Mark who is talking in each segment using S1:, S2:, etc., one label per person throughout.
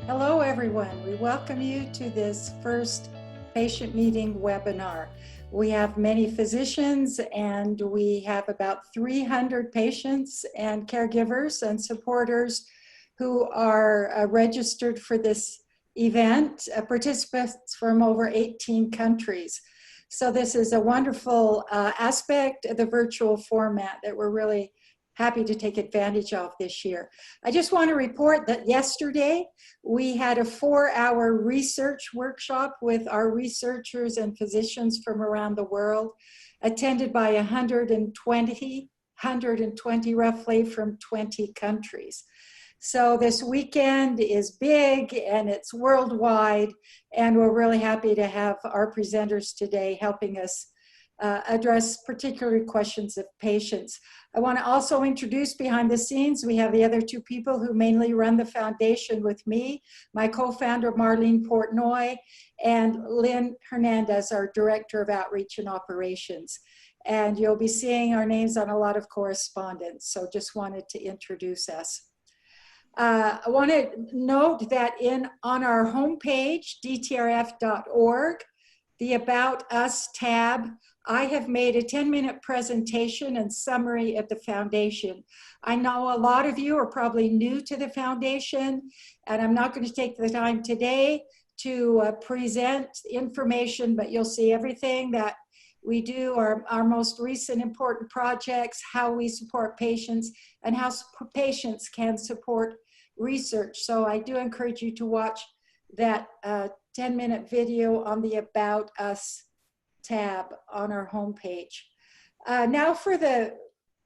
S1: Hello, everyone. We welcome you to this first patient meeting webinar. We have many physicians and we have about 300 patients and caregivers and supporters who are registered for this event, participants from over 18 countries. So this is a wonderful aspect of the virtual format that we're really happy to take advantage of this year. I just want to report that yesterday we had a 4-hour research workshop with our researchers and physicians from around the world, attended by 120 roughly from 20 countries. So this weekend is big and it's worldwide, and we're really happy to have our presenters today helping us address particular questions of patients. I want to also introduce behind the scenes, we have the other two people who mainly run the foundation with me, my co-founder Marlene Portnoy and Lynn Hernandez, our Director of Outreach and Operations. And you'll be seeing our names on a lot of correspondence, so just wanted to introduce us. I want to note that on our homepage, DTRF.org, the About Us tab, I have made a 10-minute presentation and summary of the foundation. I know a lot of you are probably new to the foundation, and I'm not going to take the time today to present information, but you'll see everything that we do, our most recent important projects, how we support patients, and how patients can support research. So I do encourage you to watch that 10-minute video on the About Us tab on our homepage. Now for the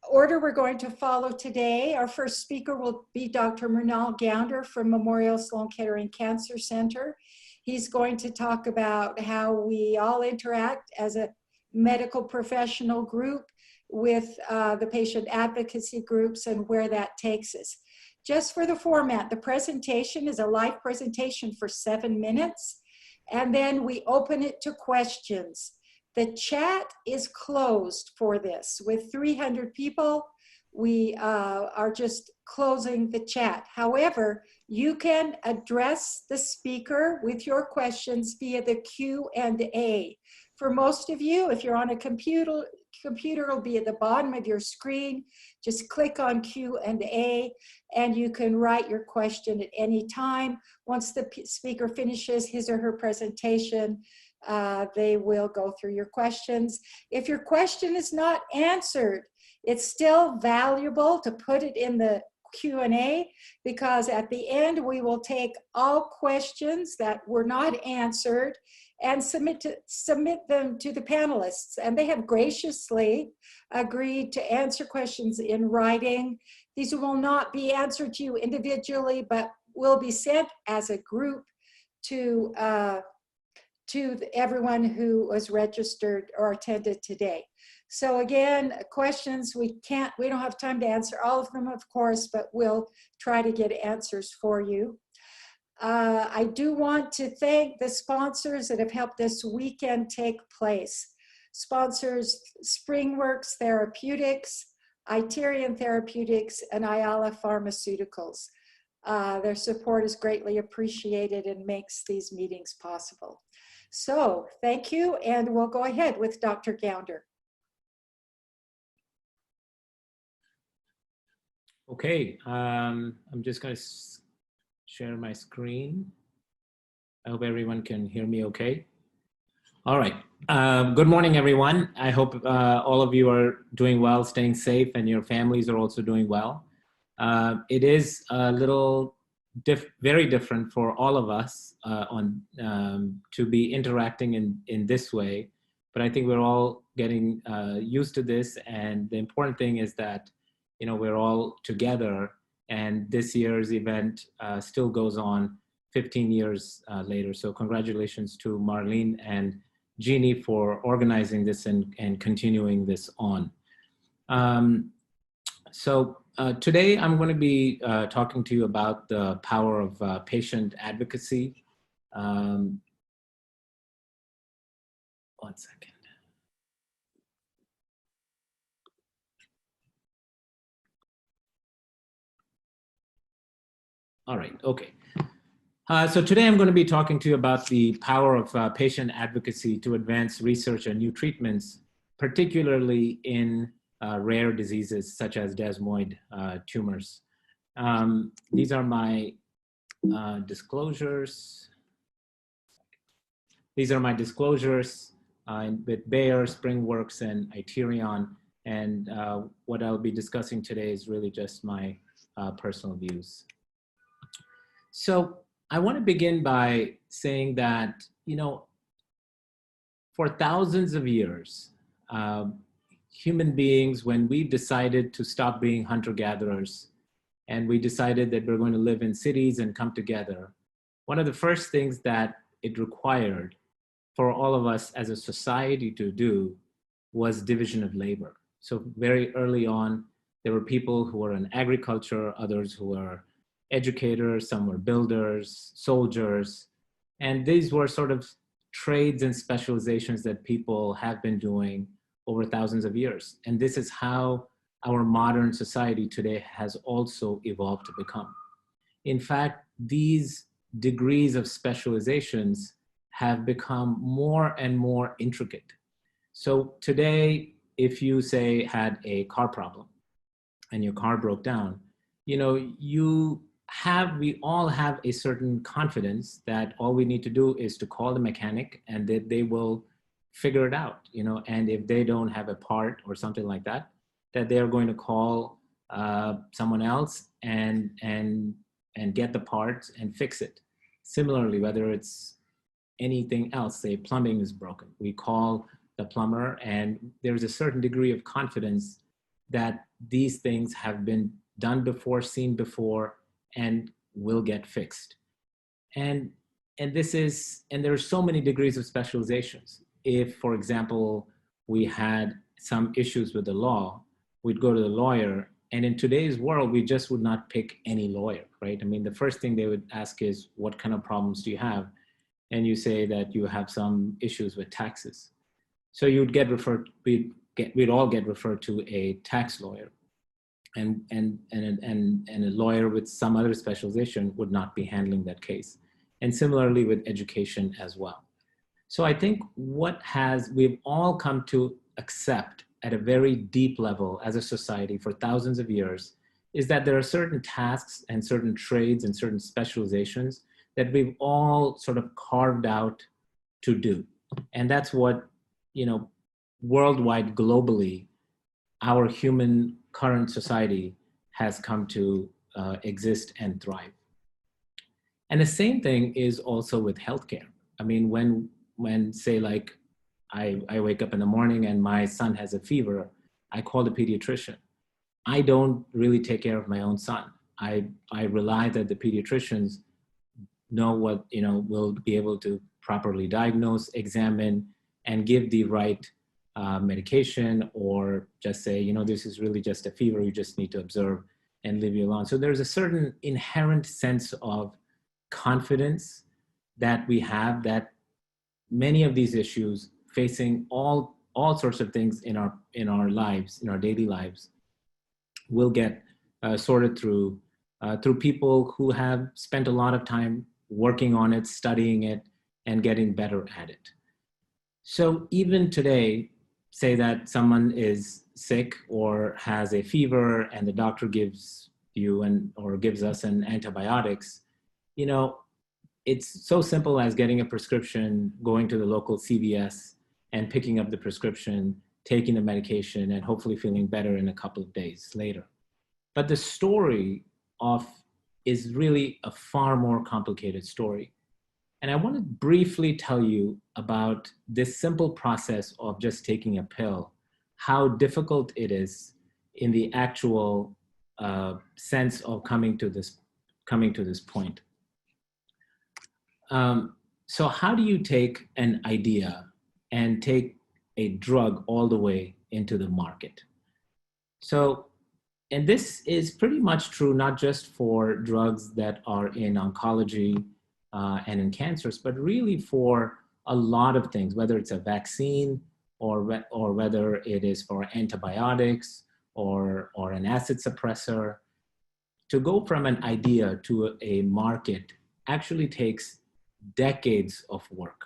S1: order we're going to follow today, our first speaker will be Dr. Mrinal Gounder from Memorial Sloan Kettering Cancer Center. He's going to talk about how we all interact as a medical professional group with the patient advocacy groups and where that takes us. Just for the format, the presentation is a live presentation for 7 minutes, and then we open it to questions. The chat is closed for this. With 300 people, we are just closing the chat. However, you can address the speaker with your questions via the Q&A. For most of you, if you're on a computer, it'll be at the bottom of your screen. Just click on Q&A and you can write your question at any time. Once the speaker finishes his or her presentation, they will go through your questions. If your question is not answered, it's still valuable to put it in the Q&A, because at the end we will take all questions that were not answered and submit them to the panelists. And they have graciously agreed to answer questions in writing. These will not be answered to you individually, but will be sent as a group to everyone who was registered or attended today. So again, questions, we don't have time to answer all of them, of course, but we'll try to get answers for you. I do want to thank the sponsors that have helped this weekend take place. Sponsors SpringWorks Therapeutics, Iterian Therapeutics, and Ayala Pharmaceuticals. Their support is greatly appreciated and makes these meetings possible. So thank you, and we'll go ahead with Dr. Gounder.
S2: Okay, I'm just going to share my screen. I hope everyone can hear me okay. All right, good morning, everyone. I hope all of you are doing well, staying safe, and your families are also doing well. It is a little very different for all of us to be interacting in this way, but I think we're all getting used to this, and the important thing is that we're all together, and this year's event still goes on 15 years later. So congratulations to Marlene and Jeannie for organizing this and continuing this on. Today I'm going to be talking to you about the power of patient advocacy. 1 second. All right, okay. So today I'm going to be talking to you about the power of patient advocacy to advance research and new treatments, particularly in rare diseases such as desmoid tumors. These are my disclosures. These are my disclosures with Bayer, SpringWorks, and Iterion. And what I'll be discussing today is really just my personal views. So I want to begin by saying that, for thousands of years, human beings, when we decided to stop being hunter-gatherers and we decided that we're going to live in cities and come together, one of the first things that it required for all of us as a society to do was division of labor. So very early on, there were people who were in agriculture, others who were educators, some were builders, soldiers, and these were sort of trades and specializations that people have been doing over thousands of years. And this is how our modern society today has also evolved to become. In fact, these degrees of specializations have become more and more intricate. So today, if you say had a car problem and your car broke down, we all have a certain confidence that all we need to do is to call the mechanic and that they will figure it out, and if they don't have a part or something like that, that they're going to call someone else and get the parts and fix it. Similarly, whether it's anything else, say plumbing is broken, we call the plumber, and there's a certain degree of confidence that these things have been done before, seen before, and will get fixed. And there are so many degrees of specializations. If, for example, we had some issues with the law, we'd go to the lawyer, and in today's world, we just would not pick any lawyer, right? I mean, the first thing they would ask is, what kind of problems do you have? And you say that you have some issues with taxes. So you'd get referred, we'd all get referred to a tax lawyer. And a lawyer with some other specialization would not be handling that case. And similarly with education as well. So I think we've all come to accept at a very deep level as a society for thousands of years is that there are certain tasks and certain trades and certain specializations that we've all sort of carved out to do. And that's what, worldwide, globally, our human current society has come to exist and thrive. And the same thing is also with healthcare. I mean, when say like I wake up in the morning and my son has a fever, I call the pediatrician. I don't really take care of my own son. I rely that the pediatricians know what, will be able to properly diagnose, examine, and give the right medication, or just say, this is really just a fever, you just need to observe and leave you alone. So there's a certain inherent sense of confidence that we have that many of these issues facing all sorts of things in our lives, in our daily lives, will get sorted through people who have spent a lot of time working on it, studying it, and getting better at it. So even today, say that someone is sick or has a fever and the doctor gives you or gives us an antibiotics, it's so simple as getting a prescription, going to the local CVS and picking up the prescription, taking the medication, and hopefully feeling better in a couple of days later. But the story is really a far more complicated story. And I want to briefly tell you about this simple process of just taking a pill, how difficult it is in the actual sense of coming to this point. So how do you take an idea and take a drug all the way into the market? So, and this is pretty much true not just for drugs that are in oncology and in cancers, but really for a lot of things, whether it's a vaccine or whether it is for antibiotics or an acid suppressor. To go from an idea to a market actually takes decades of work.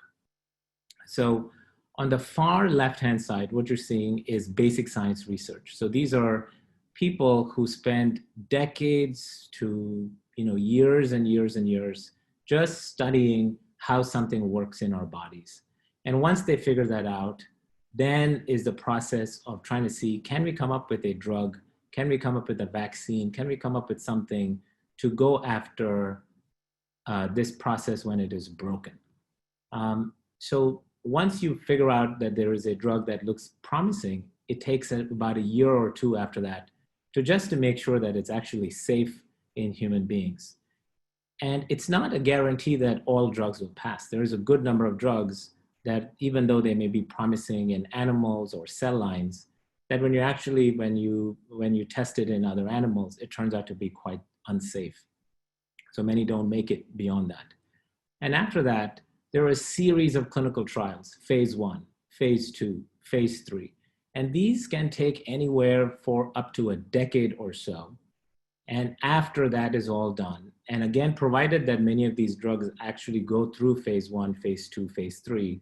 S2: So on the far left-hand side, what you're seeing is basic science research. So these are people who spend decades to years and years and years just studying how something works in our bodies. And once they figure that out, then is the process of trying to see, can we come up with a drug? Can we come up with a vaccine? Can we come up with something to go after this process when it is broken? So once you figure out that there is a drug that looks promising, it takes about a year or two after that to make sure that it's actually safe in human beings. And it's not a guarantee that all drugs will pass. There is a good number of drugs that, even though they may be promising in animals or cell lines, that when you test it in other animals, it turns out to be quite unsafe. So many don't make it beyond that. And after that, there are a series of clinical trials, phase 1, phase 2, phase 3. And these can take anywhere for up to a decade or so. And after that is all done, and again, provided that many of these drugs actually go through phase 1, phase 2, phase 3,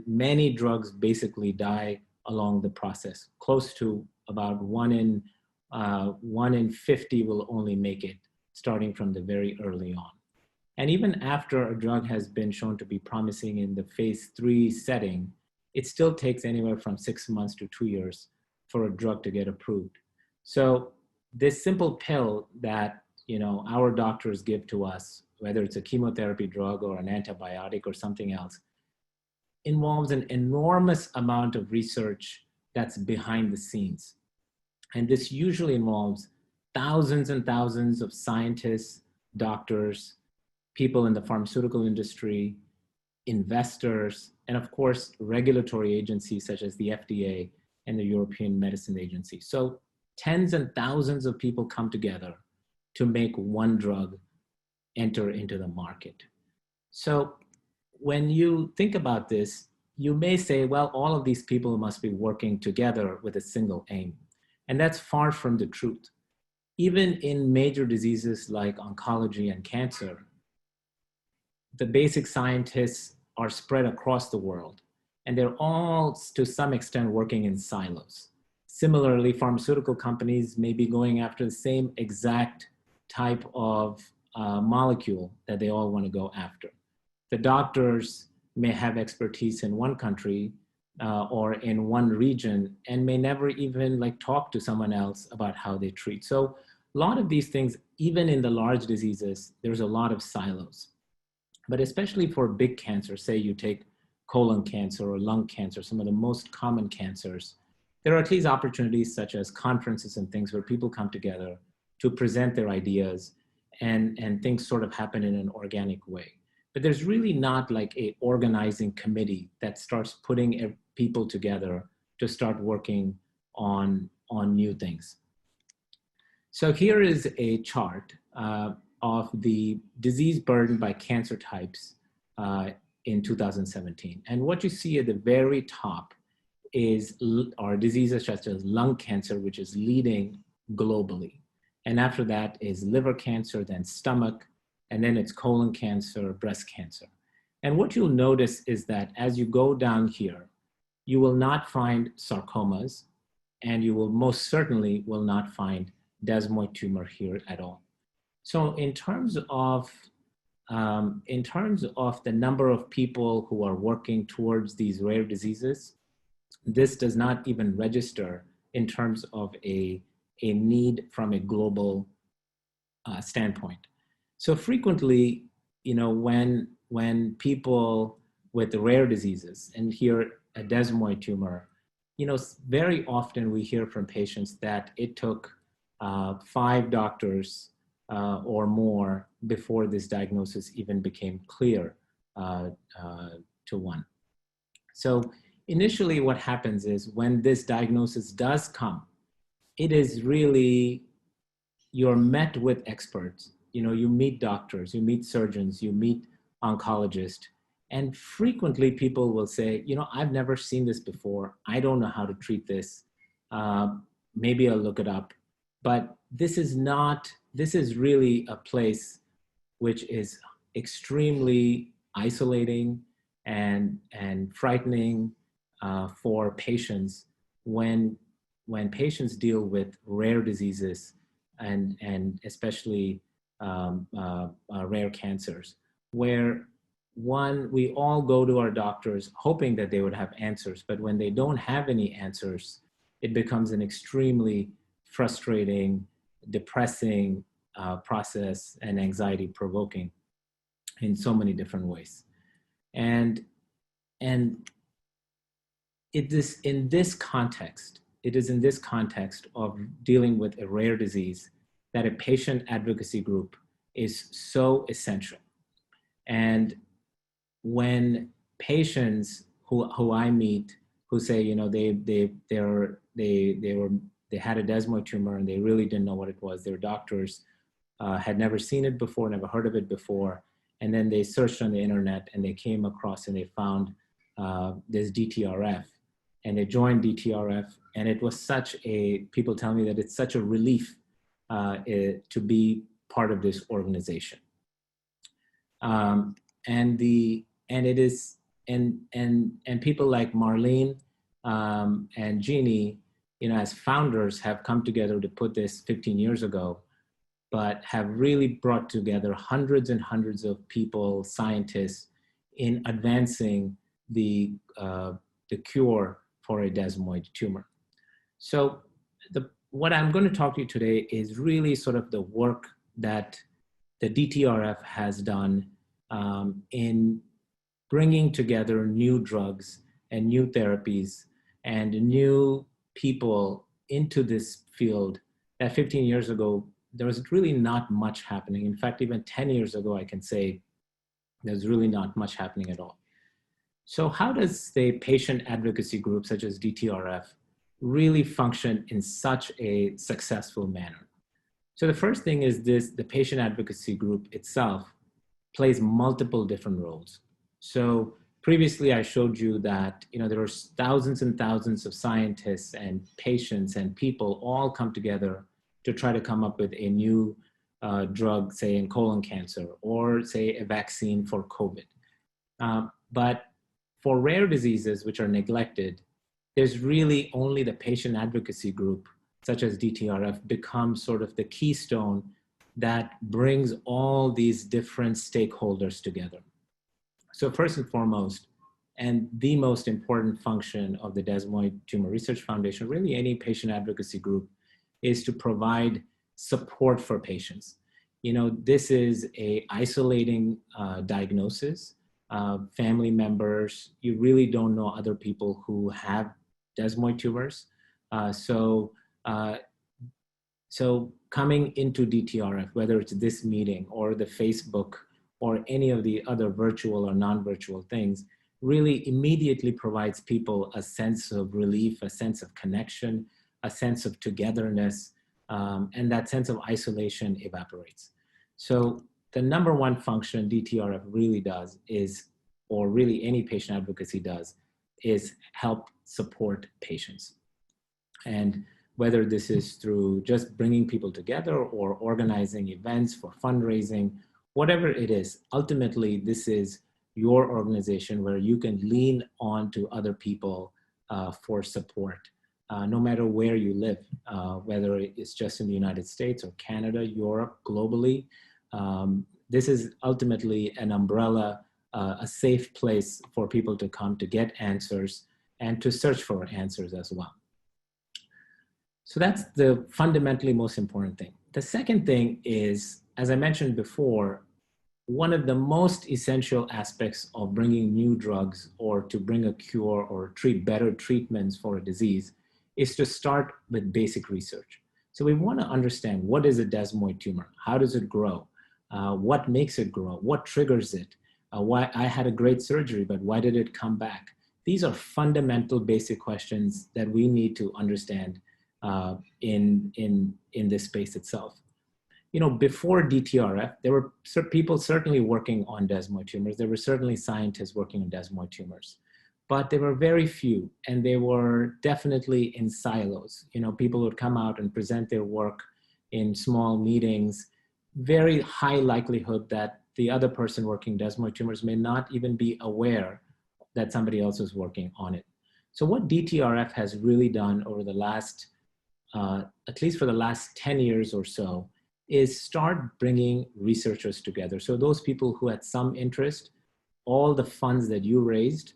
S2: many drugs basically die along the process. Close to about 1 in 50 will only make it, starting from the very early on. And even after a drug has been shown to be promising in the phase 3 setting, it still takes anywhere from 6 months to 2 years for a drug to get approved. So this simple pill that our doctors give to us, whether it's a chemotherapy drug or an antibiotic or something else, involves an enormous amount of research that's behind the scenes. And this usually involves thousands and thousands of scientists, doctors, people in the pharmaceutical industry, investors, and of course, regulatory agencies such as the FDA and the European Medicine Agency. So tens and thousands of people come together to make one drug enter into the market. So when you think about this, you may say, well, all of these people must be working together with a single aim. And that's far from the truth. Even in major diseases like oncology and cancer, the basic scientists are spread across the world, and they're all, to some extent, working in silos. Similarly, pharmaceutical companies may be going after the same exact type of molecule that they all want to go after. The doctors may have expertise in one country or in one region and may never even talk to someone else about how they treat. So a lot of these things, even in the large diseases, there's a lot of silos. But especially for big cancer, say you take colon cancer or lung cancer, some of the most common cancers, there are at least opportunities such as conferences and things where people come together to present their ideas and things sort of happen in an organic way. But there's really not a organizing committee that starts putting people together to start working on new things. So here is a chart of the disease burden by cancer types in 2017. And what you see at the very top are diseases such as lung cancer, which is leading globally. And after that is liver cancer, then stomach, and then it's colon cancer, breast cancer. And what you'll notice is that as you go down here, you will not find sarcomas, and you will most certainly will not find desmoid tumor here at all. So in terms of the number of people who are working towards these rare diseases, this does not even register in terms of a need from a global standpoint. So frequently, when people with rare diseases, and here a desmoid tumor, very often we hear from patients that it took 5 doctors or more before this diagnosis even became clear to one. So initially what happens is when this diagnosis does come, it is really, you're met with experts. You meet doctors, you meet surgeons, you meet oncologists, and frequently people will say, I've never seen this before. I don't know how to treat this. Maybe I'll look it up. But this is really a place which is extremely isolating and frightening for patients when patients deal with rare diseases and especially rare cancers, where we all go to our doctors hoping that they would have answers, but when they don't have any answers, it becomes an extremely frustrating, depressing process and anxiety provoking in so many different ways. And it is in this context of dealing with a rare disease that a patient advocacy group is so essential. And when patients who I meet who say, you know, they had a desmoid tumor and they really didn't know what it was. Their doctors had never seen it before, never heard of it before. And then they searched on the internet and they came across and they found this DTRF, and they joined DTRF. And it was people tell me that it's such a relief to be part of this organization. And people like Marlene and Jeannie, you know, as founders have come together to put this 15 years ago, but have really brought together hundreds and hundreds of people, scientists, in advancing the cure for a desmoid tumor. So what I'm going to talk to you today is really sort of the work that the DTRF has done in bringing together new drugs and new therapies and new people into this field that 15 years ago, there was really not much happening. In fact, even 10 years ago, I can say there's really not much happening at all. So how does the patient advocacy group such as DTRF really function in such a successful manner? So the first thing is the patient advocacy group itself plays multiple different roles. So previously I showed you that, you know, there are thousands and thousands of scientists and patients and people all come together to try to come up with a new drug, say in colon cancer, or say a vaccine for COVID. But for rare diseases which are neglected, there's really only the patient advocacy group, such as DTRF, becomes sort of the keystone that brings all these different stakeholders together. So first and foremost, and the most important function of the Desmoid Tumor Research Foundation, really any patient advocacy group, is to provide support for patients. You know, this is a isolating diagnosis. Family members, you really don't know other people who have desmoid tumors. So coming into DTRF, whether it's this meeting or the Facebook or any of the other virtual or non-virtual things, really immediately provides people a sense of relief, a sense of connection, a sense of togetherness, and that sense of isolation evaporates. So the number one function DTRF really does is, or really any patient advocacy does, is help support patients. And whether this is through just bringing people together or organizing events for fundraising, whatever it is, ultimately this is your organization where you can lean on to other people for support, no matter where you live, whether it's just in the United States or Canada, Europe, globally. This is ultimately an umbrella, a safe place for people to come to get answers and to search for answers as well. So that's the fundamentally most important thing. The second thing is, as I mentioned before, one of the most essential aspects of bringing new drugs or to bring a cure or treat better treatments for a disease is to start with basic research. So we want to understand, what is a desmoid tumor? How does it grow? What makes it grow? What triggers it? Why I had a great surgery, but why did it come back? These are fundamental basic questions that we need to understand in this space itself. You know, before DTRF, there were people certainly working on desmoid tumors. There were certainly scientists working on desmoid tumors, but there were very few, and they were definitely in silos. You know, people would come out and present their work in small meetings. very high likelihood that the other person working desmoid tumors may not even be aware that somebody else is working on it. So what DTRF has really done over the last, at least for the last 10 years or so, is start bringing researchers together. So those people who had some interest, all the funds that you raised,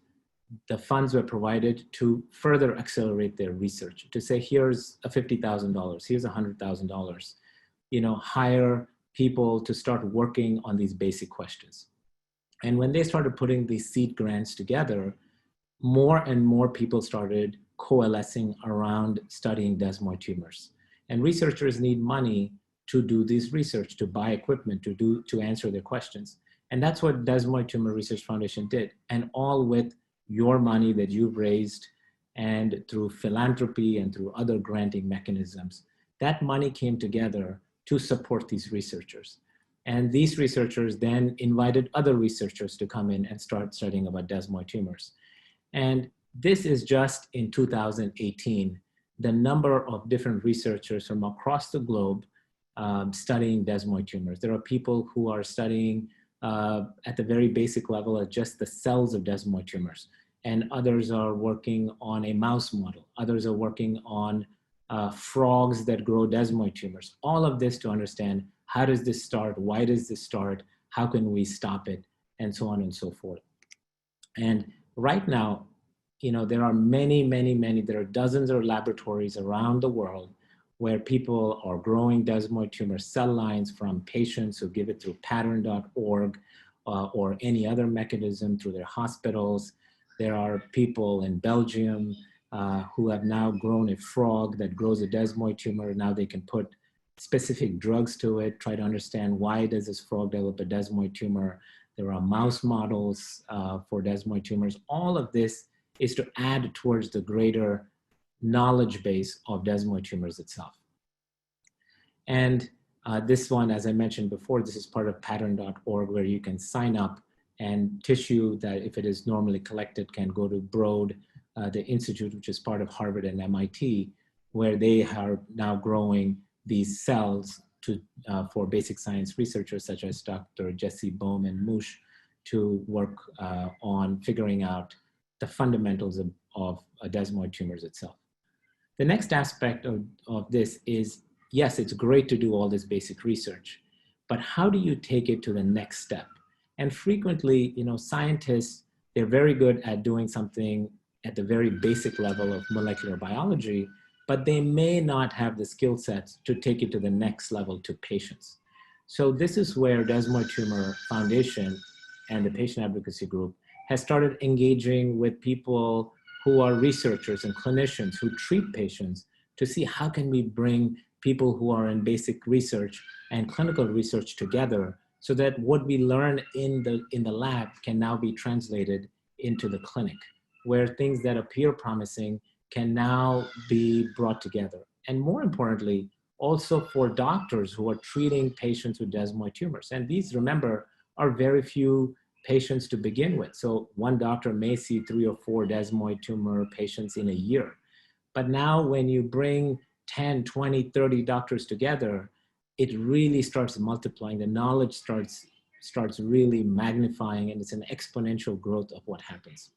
S2: the funds were provided to further accelerate their research, to say, here's a $50,000, here's $100,000, you know, hire people to start working on these basic questions. And when they started putting these seed grants together, more and more people started coalescing around studying desmoid tumors. And researchers need money to do this research, to buy equipment, to answer their questions. And that's what Desmoid Tumor Research Foundation did. And all with your money that you've raised and through philanthropy and through other granting mechanisms, that money came together to support these researchers. And these researchers then invited other researchers to come in and start studying about desmoid tumors. And this is just in 2018, the number of different researchers from across the globe studying desmoid tumors. There are people who are studying at the very basic level at just the cells of desmoid tumors. And others are working on a mouse model. Others are working on frogs that grow desmoid tumors. All of this to understand, how does this start? Why does this start? How can we stop it? And so on and so forth. And right now, you know, there are many, there are dozens of laboratories around the world where people are growing desmoid tumor cell lines from patients who give it through pattern.org or any other mechanism through their hospitals. There are people in Belgium who have now grown a frog that grows a desmoid tumor. Now they can put specific drugs to it, try to understand why does this frog develop a desmoid tumor. There are mouse models for desmoid tumors. All of this is to add towards the greater knowledge base of desmoid tumors itself. And this one, as I mentioned before, this is part of pattern.org, where you can sign up, and tissue that if it is normally collected can go to Broad, the institute, which is part of Harvard and MIT, where they are now growing these cells to, for basic science researchers such as Dr. Jesse Bowman-Mush to work on figuring out the fundamentals of desmoid tumors itself. The next aspect of this is, yes, it's great to do all this basic research, but how do you take it to the next step? And frequently, you know, scientists, they're very good at doing something at the very basic level of molecular biology, but they may not have the skill sets to take it to the next level to patients. So this is where Desmoid Tumor Foundation and the patient advocacy group has started engaging with people who are researchers and clinicians who treat patients to see how can we bring people who are in basic research and clinical research together so that what we learn in the lab can now be translated into the clinic, where things that appear promising can now be brought together. And more importantly, also for doctors who are treating patients with desmoid tumors. And these, remember, are very few patients to begin with. So one doctor may see 3 or 4 desmoid tumor patients in a year. But now when you bring 10, 20, 30 doctors together, it really starts multiplying. The knowledge starts really magnifying, and it's an exponential growth of what happens.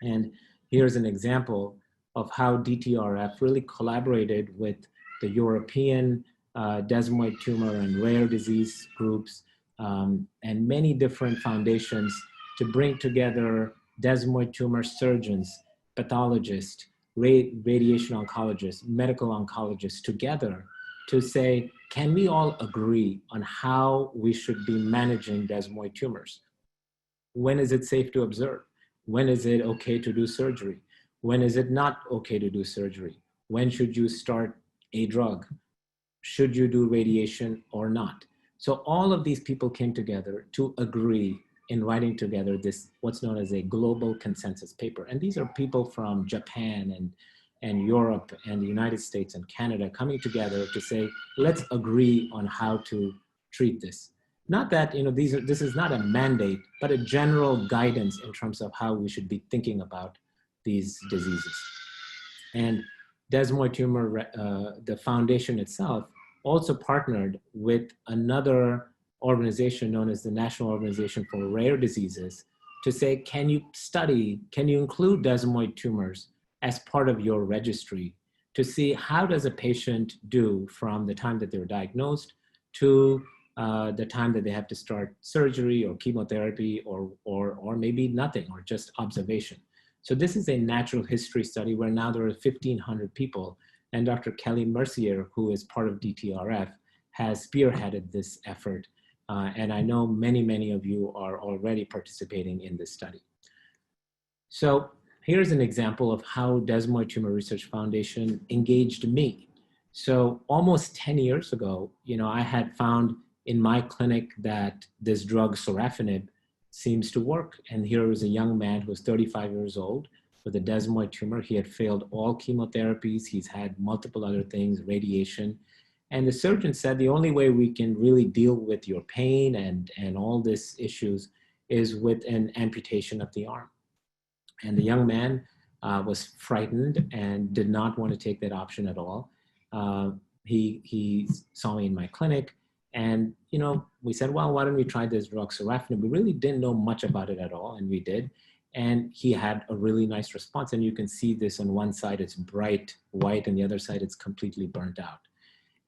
S2: And here's an example of how DTRF really collaborated with the European desmoid tumor and rare disease groups and many different foundations to bring together desmoid tumor surgeons, pathologists, radiation oncologists, medical oncologists together to say, can we all agree on how we should be managing desmoid tumors? When is it safe to observe? When is it okay to do surgery? When is it not okay to do surgery? When should you start a drug? Should you do radiation or not? So all of these people came together to agree in writing together this, what's known as a global consensus paper. And these are people from Japan and Europe and the United States and Canada coming together to say, let's agree on how to treat this. Not that, you know, this is not a mandate, but a general guidance in terms of how we should be thinking about these diseases. And desmoid tumor, the foundation itself also partnered with another organization known as the National Organization for Rare Diseases to say, can you include desmoid tumors as part of your registry to see how does a patient do from the time that they're diagnosed to the time that they have to start surgery or chemotherapy or maybe nothing or just observation. So this is a natural history study where now there are 1,500 people, and Dr. Kelly Mercier, who is part of DTRF, has spearheaded this effort. And I know many, many of you are already participating in this study. So here's an example of how Desmoid Tumor Research Foundation engaged me. So almost 10 years ago, I had found in my clinic that this drug sorafenib seems to work. And here was a young man who was 35 years old with a desmoid tumor. He had failed all chemotherapies. He's had multiple other things, radiation. And the surgeon said, the only way we can really deal with your pain and all these issues is with an amputation of the arm. And the young man was frightened and did not want to take that option at all. He saw me in my clinic. And, we said, well, why don't we try this drug sorafenib? We really didn't know much about it at all, and we did. And he had a really nice response. And you can see this on one side, it's bright white, and the other side, it's completely burnt out.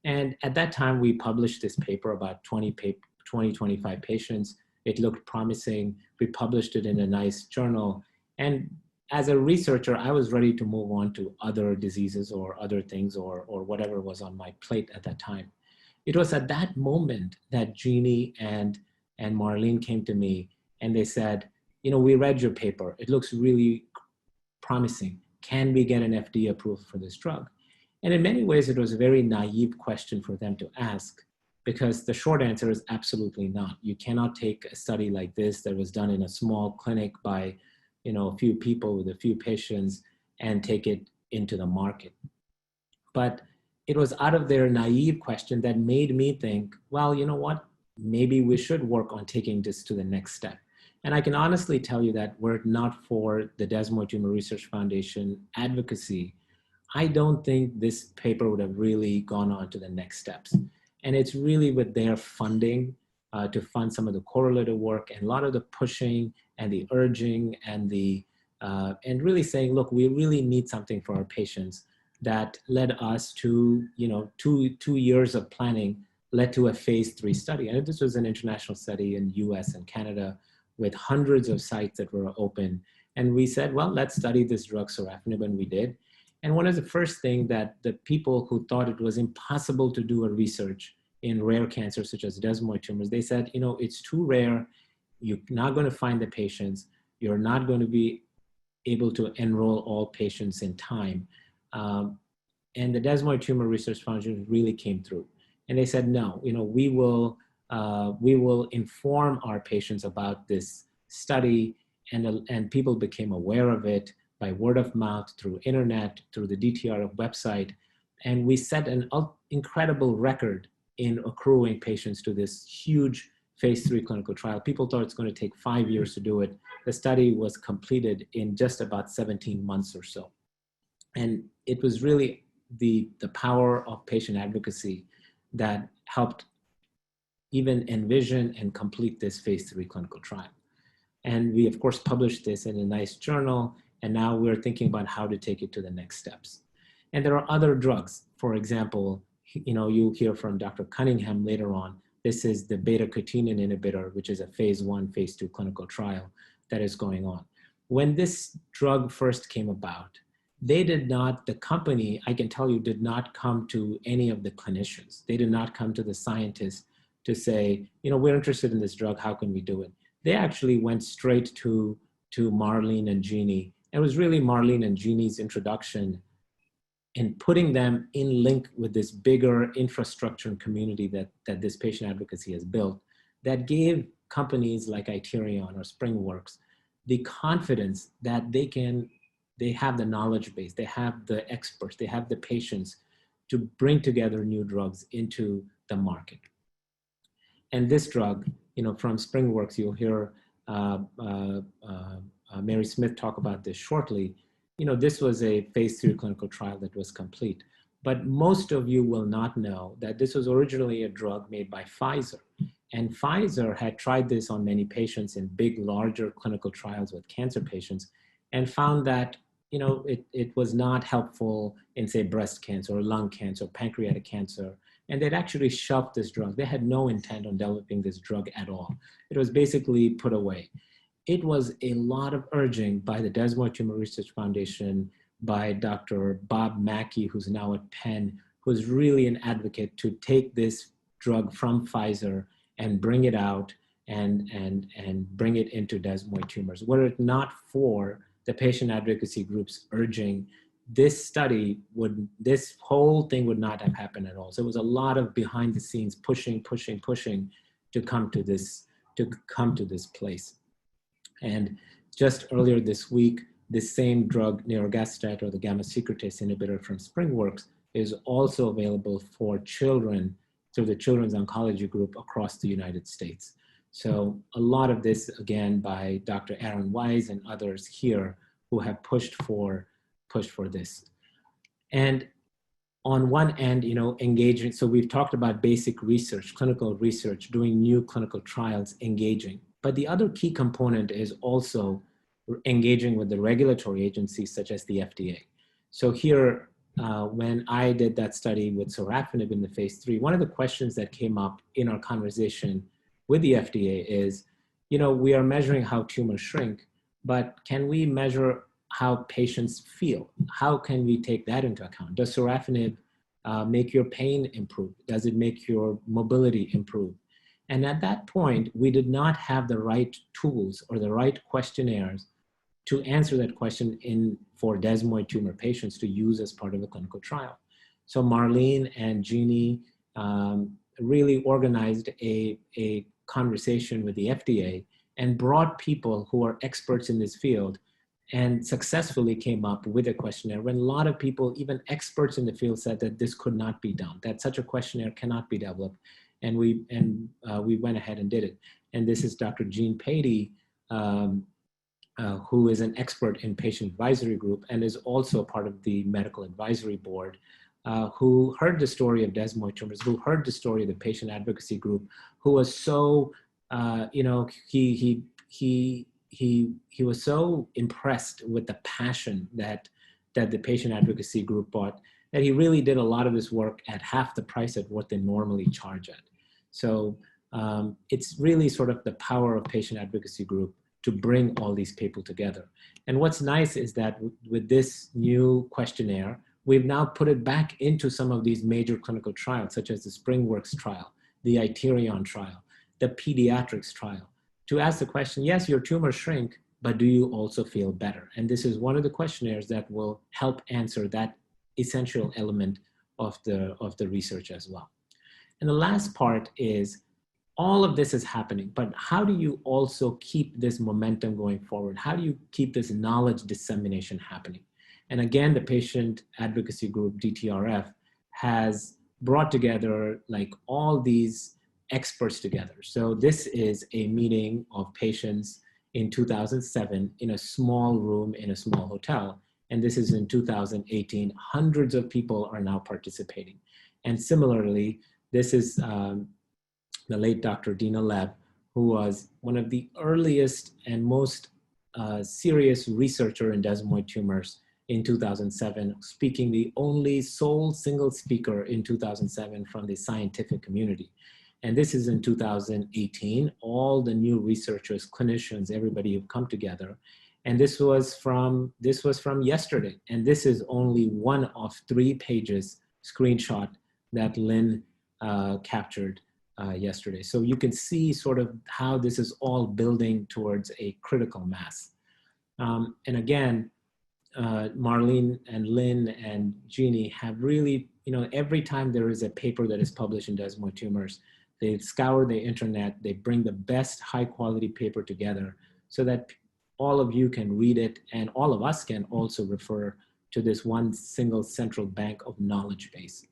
S2: And at that time, we published this paper about 25 patients. It looked promising. We published it in a nice journal. And as a researcher, I was ready to move on to other diseases or other things or whatever was on my plate at that time. It was at that moment that Jeannie and Marlene came to me and they said, we read your paper. It looks really promising. Can we get an FDA approval for this drug? And in many ways, it was a very naive question for them to ask because the short answer is absolutely not. You cannot take a study like this that was done in a small clinic by a few people with a few patients and take it into the market. But it was out of their naive question that made me think, well, you know what? Maybe we should work on taking this to the next step. And I can honestly tell you that were it not for the Desmoid Tumor Research Foundation advocacy, I don't think this paper would have really gone on to the next steps. And it's really with their funding to fund some of the correlative work and a lot of the pushing and the urging and and really saying, look, we really need something for our patients, that led us to, two years of planning led to a phase 3 study. And this was an international study in US and Canada with hundreds of sites that were open. And we said, well, let's study this drug sorafenib, and we did. And one of the first things that the people who thought it was impossible to do a research in rare cancers such as desmoid tumors, they said, it's too rare. You're not going to find the patients. You're not going to be able to enroll all patients in time. And the Desmoid Tumor Research Foundation really came through. And they said, no, we will inform our patients about this study, and people became aware of it by word of mouth, through internet, through the DTRF website. And we set an incredible record in accruing patients to this huge phase 3 clinical trial. People thought it's going to take 5 years to do it. The study was completed in just about 17 months or so. And it was really the power of patient advocacy that helped even envision and complete this phase 3 clinical trial. And we, of course, published this in a nice journal, and now we're thinking about how to take it to the next steps. And there are other drugs. For example, you'll hear from Dr. Cunningham later on. This is the beta-catenin inhibitor, which is a phase 1, phase 2 clinical trial that is going on. When this drug first came about, the company, I can tell you, did not come to any of the clinicians. They did not come to the scientists to say, we're interested in this drug, how can we do it? They actually went straight to Marlene and Jeannie. It was really Marlene and Jeannie's introduction and putting them in link with this bigger infrastructure and community that this patient advocacy has built, that gave companies like Iterion or SpringWorks the confidence that they have the knowledge base, they have the experts, they have the patients to bring together new drugs into the market. And this drug, from SpringWorks, you'll hear Mary Smith talk about this shortly. This was a phase 3 clinical trial that was complete. But most of you will not know that this was originally a drug made by Pfizer. And Pfizer had tried this on many patients in big, larger clinical trials with cancer patients and found that it was not helpful in, say, breast cancer or lung cancer, or pancreatic cancer. And they'd actually shelved this drug. They had no intent on developing this drug at all. It was basically put away. It was a lot of urging by the Desmoid Tumor Research Foundation, by Dr. Bob Mackey, who's now at Penn, who's really an advocate to take this drug from Pfizer and bring it out and bring it into desmoid tumors. Were it not for the patient advocacy groups urging, this whole thing would not have happened at all. So it was a lot of behind the scenes pushing to come to this place. And just earlier this week, this same drug, nirogacestat, or the gamma secretase inhibitor from SpringWorks, is also available for children through the Children's Oncology Group across the United States. So a lot of this, again, by Dr. Aaron Weiss and others here who have pushed for this. And on one end, engaging, so we've talked about basic research, clinical research, doing new clinical trials, engaging. But the other key component is also engaging with the regulatory agencies such as the FDA. So here, when I did that study with sorafenib in the phase 3, one of the questions that came up in our conversation with the FDA is, we are measuring how tumors shrink, but can we measure how patients feel? How can we take that into account? Does sorafenib make your pain improve? Does it make your mobility improve? And at that point, we did not have the right tools or the right questionnaires to answer that question for desmoid tumor patients to use as part of a clinical trial. So Marlene and Jeannie really organized a conversation with the FDA and brought people who are experts in this field and successfully came up with a questionnaire when a lot of people, even experts in the field, said that this could not be done, that such a questionnaire cannot be developed. And we went ahead and did it. And this is Dr. Jean Patey, who is an expert in patient advisory group and is also part of the medical advisory board, who heard the story of desmoid tumors, who heard the story of the patient advocacy group, who was so, he was so impressed with the passion that the patient advocacy group brought, that he really did a lot of this work at half the price at what they normally charge at. So it's really sort of the power of patient advocacy group to bring all these people together. And what's nice is that with this new questionnaire, we've now put it back into some of these major clinical trials, such as the SpringWorks trial, the Iterion trial, the Pediatrics trial, to ask the question, yes, your tumors shrink, but do you also feel better? And this is one of the questionnaires that will help answer that essential element of the research as well. And the last part is, all of this is happening, but how do you also keep this momentum going forward? How do you keep this knowledge dissemination happening? And again, the patient advocacy group, DTRF, has brought together like all these experts together. So this is a meeting of patients in 2007 in a small room in a small hotel. And this is in 2018. Hundreds of people are now participating. And similarly, this is the late Dr. Dina Leb, who was one of the earliest and most serious researcher in desmoid tumors in 2007, speaking the only sole single speaker in 2007 from the scientific community. And this is in 2018, all the new researchers, clinicians, everybody have come together. And this was from yesterday. And this is only one of 3 pages screenshot that Lynn captured yesterday. So you can see sort of how this is all building towards a critical mass. And again, Marlene and Lynn and Jeannie have really, every time there is a paper that is published in desmoid tumors, they scour the internet, they bring the best high quality paper together so that all of you can read it and all of us can also refer to this one single central bank of knowledge base.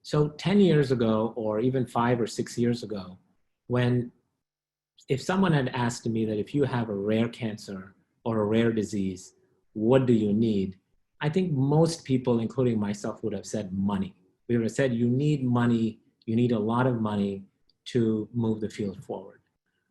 S2: So 10 years ago, or even 5 or 6 years ago, if someone had asked me that if you have a rare cancer or a rare disease, what do you need? I think most people, including myself, would have said money. We would have said, you need money, you need a lot of money to move the field forward.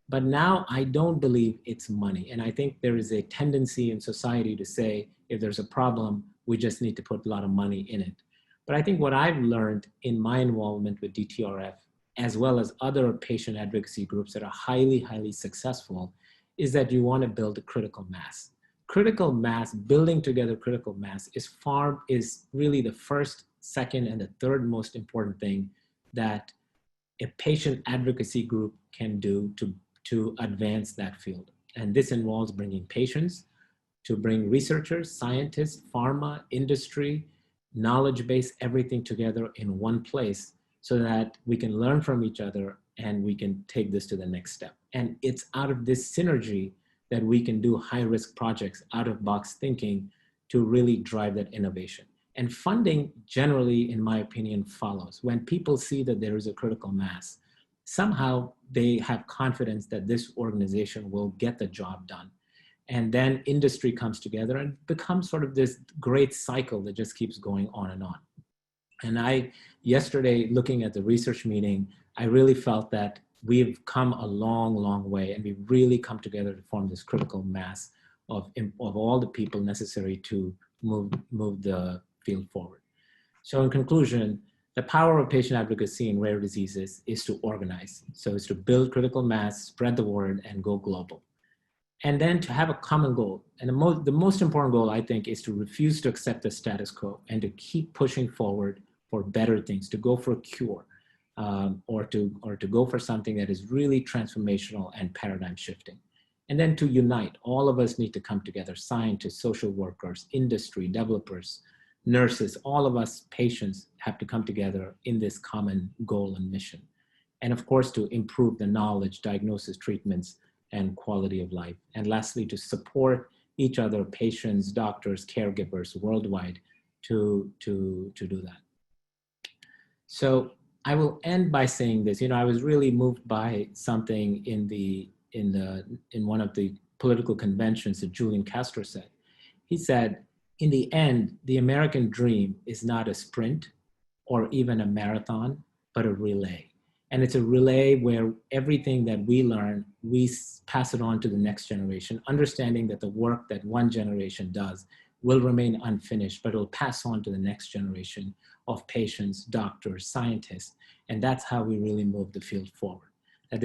S2: But now I don't believe it's money. And I think there is a tendency in society to say, if there's a problem, we just need to put a lot of money in it. But I think what I've learned in my involvement with DTRF, as well as other patient advocacy groups that are highly, highly successful, is that you want to build a critical mass. Critical mass, building together critical mass is really the first, second, and the third most important thing that a patient advocacy group can do to advance that field. And this involves bringing patients, to bring researchers, scientists, pharma, industry, knowledge base, everything together in one place so that we can learn from each other and we can take this to the next step. And it's out of this synergy that we can do high-risk projects, out-of-box thinking to really drive that innovation. And funding generally, in my opinion, follows. When people see that there is a critical mass, somehow they have confidence that this organization will get the job done. And then industry comes together and becomes sort of this great cycle that just keeps going on and on. And yesterday, looking at the research meeting, I really felt that we've come a long, long way, and we've really come together to form this critical mass of all the people necessary to move the field forward. So in conclusion, the power of patient advocacy in rare diseases is to organize. So it's to build critical mass, spread the word, and go global. And then to have a common goal. And the most important goal, I think, is to refuse to accept the status quo and to keep pushing forward for better things, to go for a cure, or to go for something that is really transformational and paradigm shifting. And then to unite. All of us need to come together, scientists, social workers, industry, developers, nurses, all of us patients have to come together in this common goal and mission. And of course, to improve the knowledge, diagnosis, treatments, and quality of life. And lastly, to support each other, patients, doctors, caregivers worldwide to do that. So I will end by saying this. I was really moved by something in one of the political conventions that Julian Castro said. He said, in the end, the American dream is not a sprint or even a marathon, but a relay. And it's a relay where everything that we learn, we pass it on to the next generation, understanding that the work that one generation does will remain unfinished, but it'll pass on to the next generation of patients, doctors, scientists. And that's how we really move the field forward. That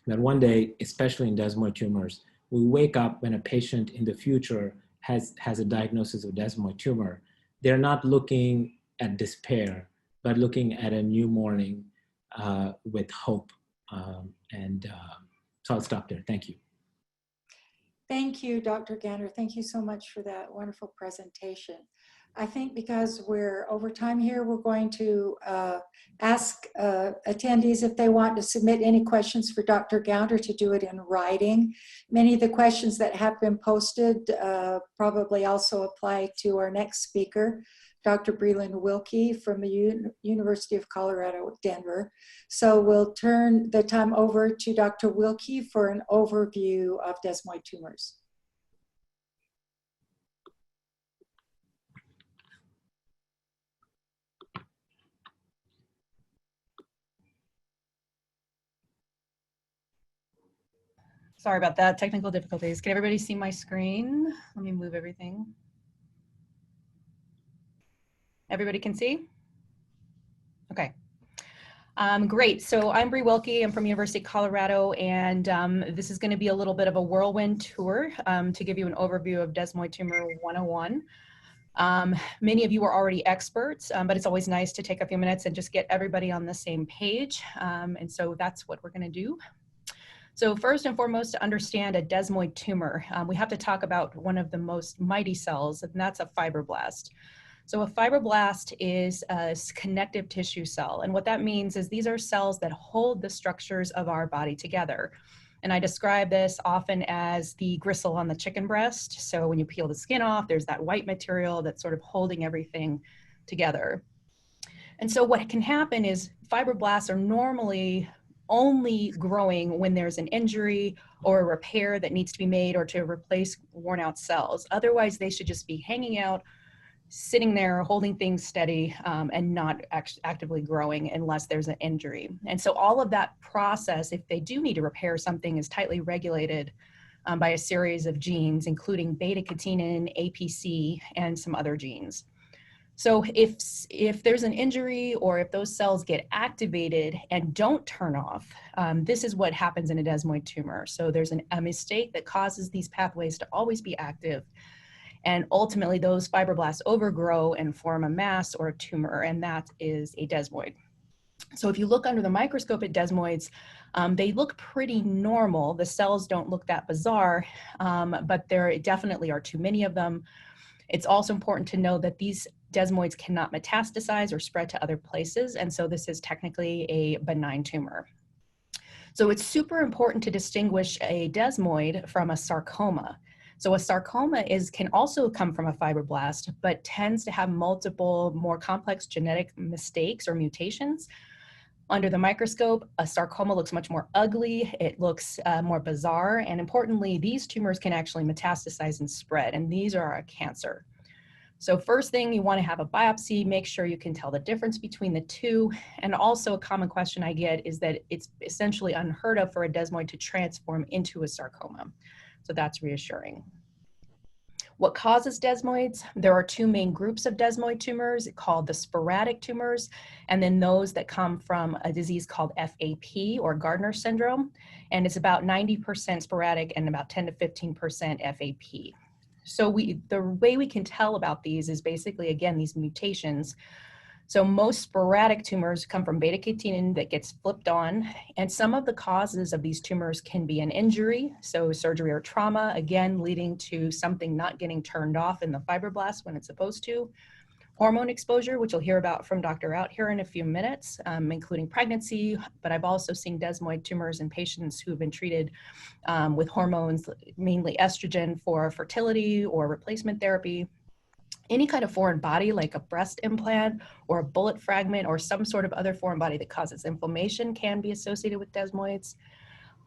S2: one day, especially in desmoid tumors, we wake up when a patient in the future has a diagnosis of desmoid tumor. They're not looking at despair, but looking at a new morning with hope. So I'll stop there. Thank you.
S1: Thank you, Dr. Gounder. Thank you so much for that wonderful presentation. I think because we're over time here, we're going to ask attendees if they want to submit any questions for Dr. Gounder to do it in writing. Many of the questions that have been posted probably also apply to our next speaker, Dr. Breelyn Wilky from the University of Colorado, Denver. So we'll turn the time over to Dr. Wilky for an overview of desmoid tumors.
S3: Sorry about that, technical difficulties. Can everybody see my screen? Let me move everything. Everybody can see? Okay. Great, so I'm Bree Wilky, I'm from University of Colorado, and this is gonna be a little bit of a whirlwind tour to give you an overview of Desmoid Tumor 101. Many of you are already experts, but it's always nice to take a few minutes and just get everybody on the same page, and so that's what we're gonna do. So first and foremost, to understand a desmoid tumor, we have to talk about one of the most mighty cells, and that's a fibroblast. So a fibroblast is a connective tissue cell, and what that means is these are cells that hold the structures of our body together. And I describe this often as the gristle on the chicken breast. So when you peel the skin off, there's that white material that's sort of holding everything together. And so what can happen is fibroblasts are normally only growing when there's an injury or a repair that needs to be made or to replace worn out cells. Otherwise, they should just be hanging out, sitting there, holding things steady, and not actively growing unless there's an injury. And so all of that process, if they do need to repair something, is tightly regulated by a series of genes, including beta-catenin, APC, and some other genes. So if there's an injury or if those cells get activated and don't turn off, this is what happens in a desmoid tumor. So there's a mistake that causes these pathways to always be active. And ultimately those fibroblasts overgrow and form a mass or a tumor, and that is a desmoid. So if you look under the microscope at desmoids, they look pretty normal. The cells don't look that bizarre, but there definitely are too many of them. It's also important to know that these desmoids cannot metastasize or spread to other places, and so this is technically a benign tumor. So it's super important to distinguish a desmoid from a sarcoma. So a sarcoma can also come from a fibroblast, but tends to have multiple more complex genetic mistakes or mutations. Under the microscope, a sarcoma looks much more ugly, it looks more bizarre, and importantly, these tumors can actually metastasize and spread, and these are a cancer. So first thing, you want to have a biopsy, make sure you can tell the difference between the two. And also a common question I get is that it's essentially unheard of for a desmoid to transform into a sarcoma. So that's reassuring. What causes desmoids? There are two main groups of desmoid tumors called the sporadic tumors, and then those that come from a disease called FAP or Gardner syndrome. And it's about 90% sporadic and about 10 to 15% FAP. So the way we can tell about these is basically, again, these mutations. So most sporadic tumors come from beta-catenin that gets flipped on, and some of the causes of these tumors can be an injury, so surgery or trauma, again, leading to something not getting turned off in the fibroblast when it's supposed to. Hormone exposure, which you'll hear about from Dr. Raut here in a few minutes, including pregnancy, but I've also seen desmoid tumors in patients who have been treated with hormones, mainly estrogen, for fertility or replacement therapy. Any kind of foreign body like a breast implant or a bullet fragment or some sort of other foreign body that causes inflammation can be associated with desmoids.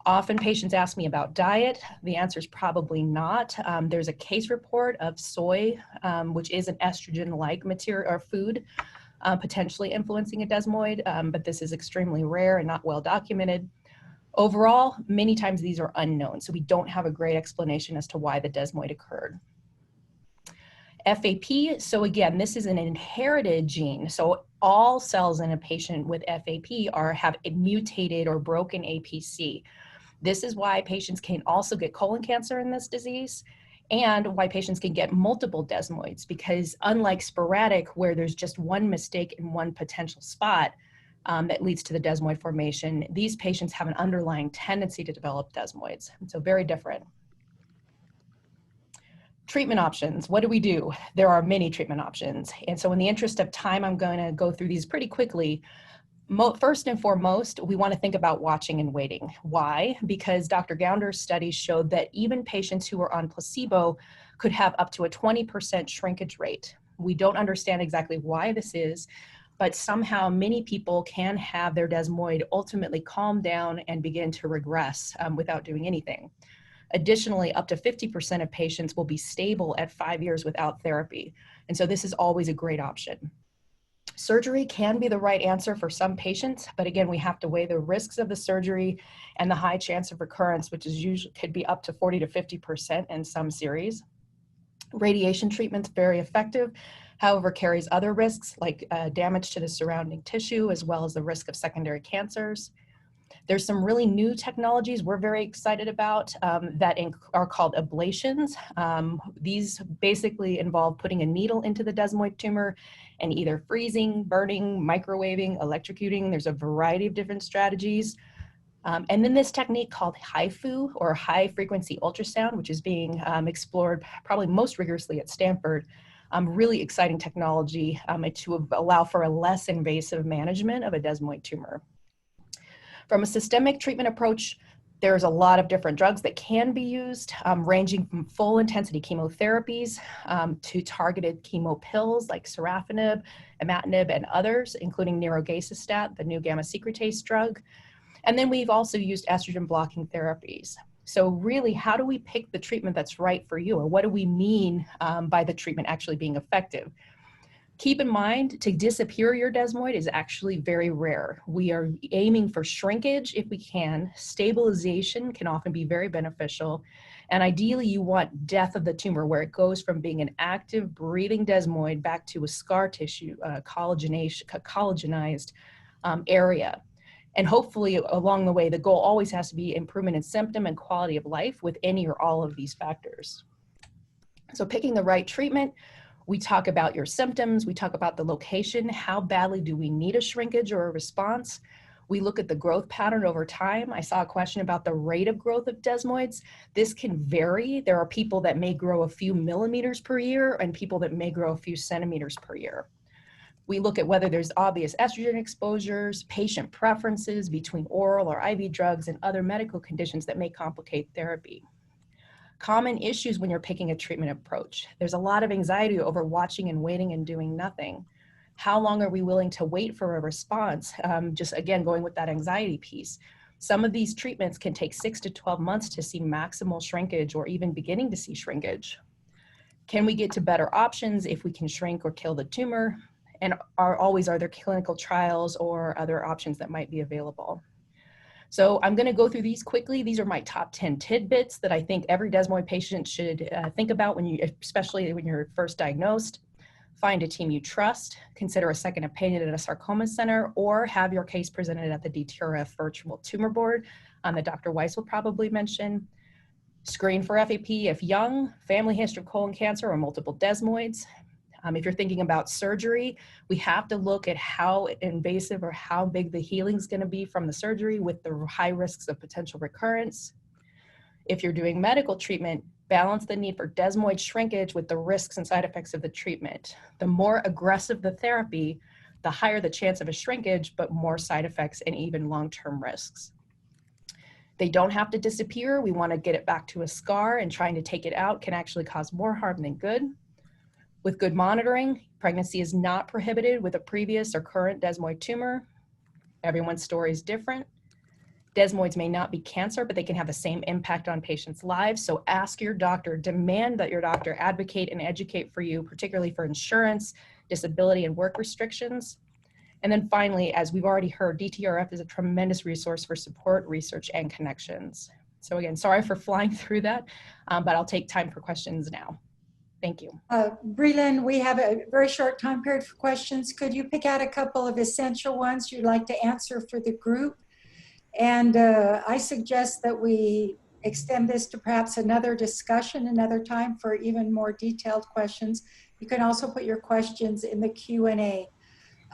S3: Often patients ask me about diet. The answer is probably not. There's a case report of soy, which is an estrogen-like material or food, potentially influencing a desmoid, but this is extremely rare and not well documented. Overall, many times these are unknown, so we don't have a great explanation as to why the desmoid occurred. FAP, so again, this is an inherited gene. So all cells in a patient with FAP have a mutated or broken APC. This is why patients can also get colon cancer in this disease, and why patients can get multiple desmoids, because unlike sporadic, where there's just one mistake in one potential spot that leads to the desmoid formation, these patients have an underlying tendency to develop desmoids. So very different. Treatment options, what do we do? There are many treatment options. And so in the interest of time, I'm going to go through these pretty quickly. First and foremost, we want to think about watching and waiting. Why? Because Dr. Gounder's studies showed that even patients who were on placebo could have up to a 20% shrinkage rate. We don't understand exactly why this is, but somehow many people can have their desmoid ultimately calm down and begin to regress without doing anything. Additionally, up to 50% of patients will be stable at 5 years without therapy. And so this is always a great option. Surgery can be the right answer for some patients, but again, we have to weigh the risks of the surgery and the high chance of recurrence, which is usually could be up to 40 to 50% in some series. Radiation treatment's very effective, however, carries other risks like damage to the surrounding tissue, as well as the risk of secondary cancers. There's some really new technologies we're very excited about that are called ablations. These basically involve putting a needle into the desmoid tumor and either freezing, burning, microwaving, electrocuting. There's a variety of different strategies. And then this technique called HIFU, or high frequency ultrasound, which is being explored probably most rigorously at Stanford. Really exciting technology to allow for a less invasive management of a desmoid tumor. From a systemic treatment approach, there's a lot of different drugs that can be used, ranging from full intensity chemotherapies to targeted chemo pills like sorafenib, imatinib, and others, including nirogacestat, the new gamma secretase drug. And then we've also used estrogen blocking therapies. So really, how do we pick the treatment that's right for you? Or what do we mean by the treatment actually being effective? Keep in mind, to disappear your desmoid is actually very rare. We are aiming for shrinkage if we can. Stabilization can often be very beneficial. And ideally, you want death of the tumor, where it goes from being an active, breathing desmoid back to a scar tissue, collagenized area. And hopefully, along the way, the goal always has to be improvement in symptom and quality of life with any or all of these factors. So picking the right treatment, we talk about your symptoms, we talk about the location, how badly do we need a shrinkage or a response? We look at the growth pattern over time. I saw a question about the rate of growth of desmoids. This can vary. There are people that may grow a few millimeters per year and people that may grow a few centimeters per year. We look at whether there's obvious estrogen exposures, patient preferences between oral or IV drugs, and other medical conditions that may complicate therapy. Common issues when you're picking a treatment approach. There's a lot of anxiety over watching and waiting and doing nothing. How long are we willing to wait for a response? Just again, going with that anxiety piece. Some of these treatments can take 6 to 12 months to see maximal shrinkage or even beginning to see shrinkage. Can we get to better options if we can shrink or kill the tumor? And are there clinical trials or other options that might be available? So I'm going to go through these quickly. These are my top 10 tidbits that I think every desmoid patient should think about especially when you're first diagnosed. Find a team you trust, consider a second opinion at a sarcoma center, or have your case presented at the DTRF virtual tumor board that Dr. Weiss will probably mention. Screen for FAP if young, family history of colon cancer or multiple desmoids. If you're thinking about surgery, we have to look at how invasive or how big the healing is going to be from the surgery with the high risks of potential recurrence. If you're doing medical treatment, balance the need for desmoid shrinkage with the risks and side effects of the treatment. The more aggressive the therapy, the higher the chance of a shrinkage, but more side effects and even long-term risks. They don't have to disappear. We want to get it back to a scar, and trying to take it out can actually cause more harm than good. With good monitoring, pregnancy is not prohibited with a previous or current desmoid tumor. Everyone's story is different. Desmoids may not be cancer, but they can have the same impact on patients' lives. So ask your doctor, demand that your doctor advocate and educate for you, particularly for insurance, disability, and work restrictions. And then finally, as we've already heard, DTRF is a tremendous resource for support, research, and connections. So again, sorry for flying through that, but I'll take time for questions now. Thank you.
S1: Breelyn, we have a very short time period for questions. Could you pick out a couple of essential ones you'd like to answer for the group? And I suggest that we extend this to perhaps another discussion another time for even more detailed questions. You can also put your questions in the Q&A.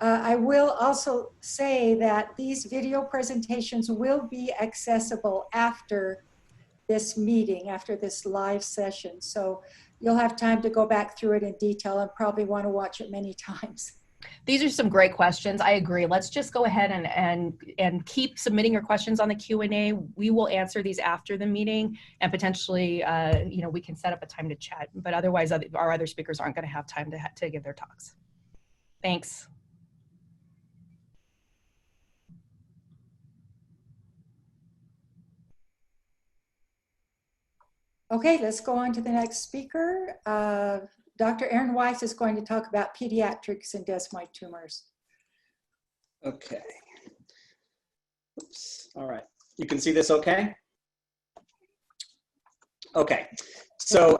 S1: I will also say that these video presentations will be accessible after this meeting, after this live session. So you'll have time to go back through it in detail and probably want to watch it many times.
S3: These are some great questions. I agree. Let's just go ahead and keep submitting your questions on the Q&A. We will answer these after the meeting, and potentially, we can set up a time to chat. But otherwise, our other speakers aren't going to have time to give their talks. Thanks.
S1: Okay, let's go on to the next speaker. Dr. Aaron Weiss is going to talk about pediatrics and desmoid tumors.
S4: Okay. Oops. All right. You can see this okay? Okay. So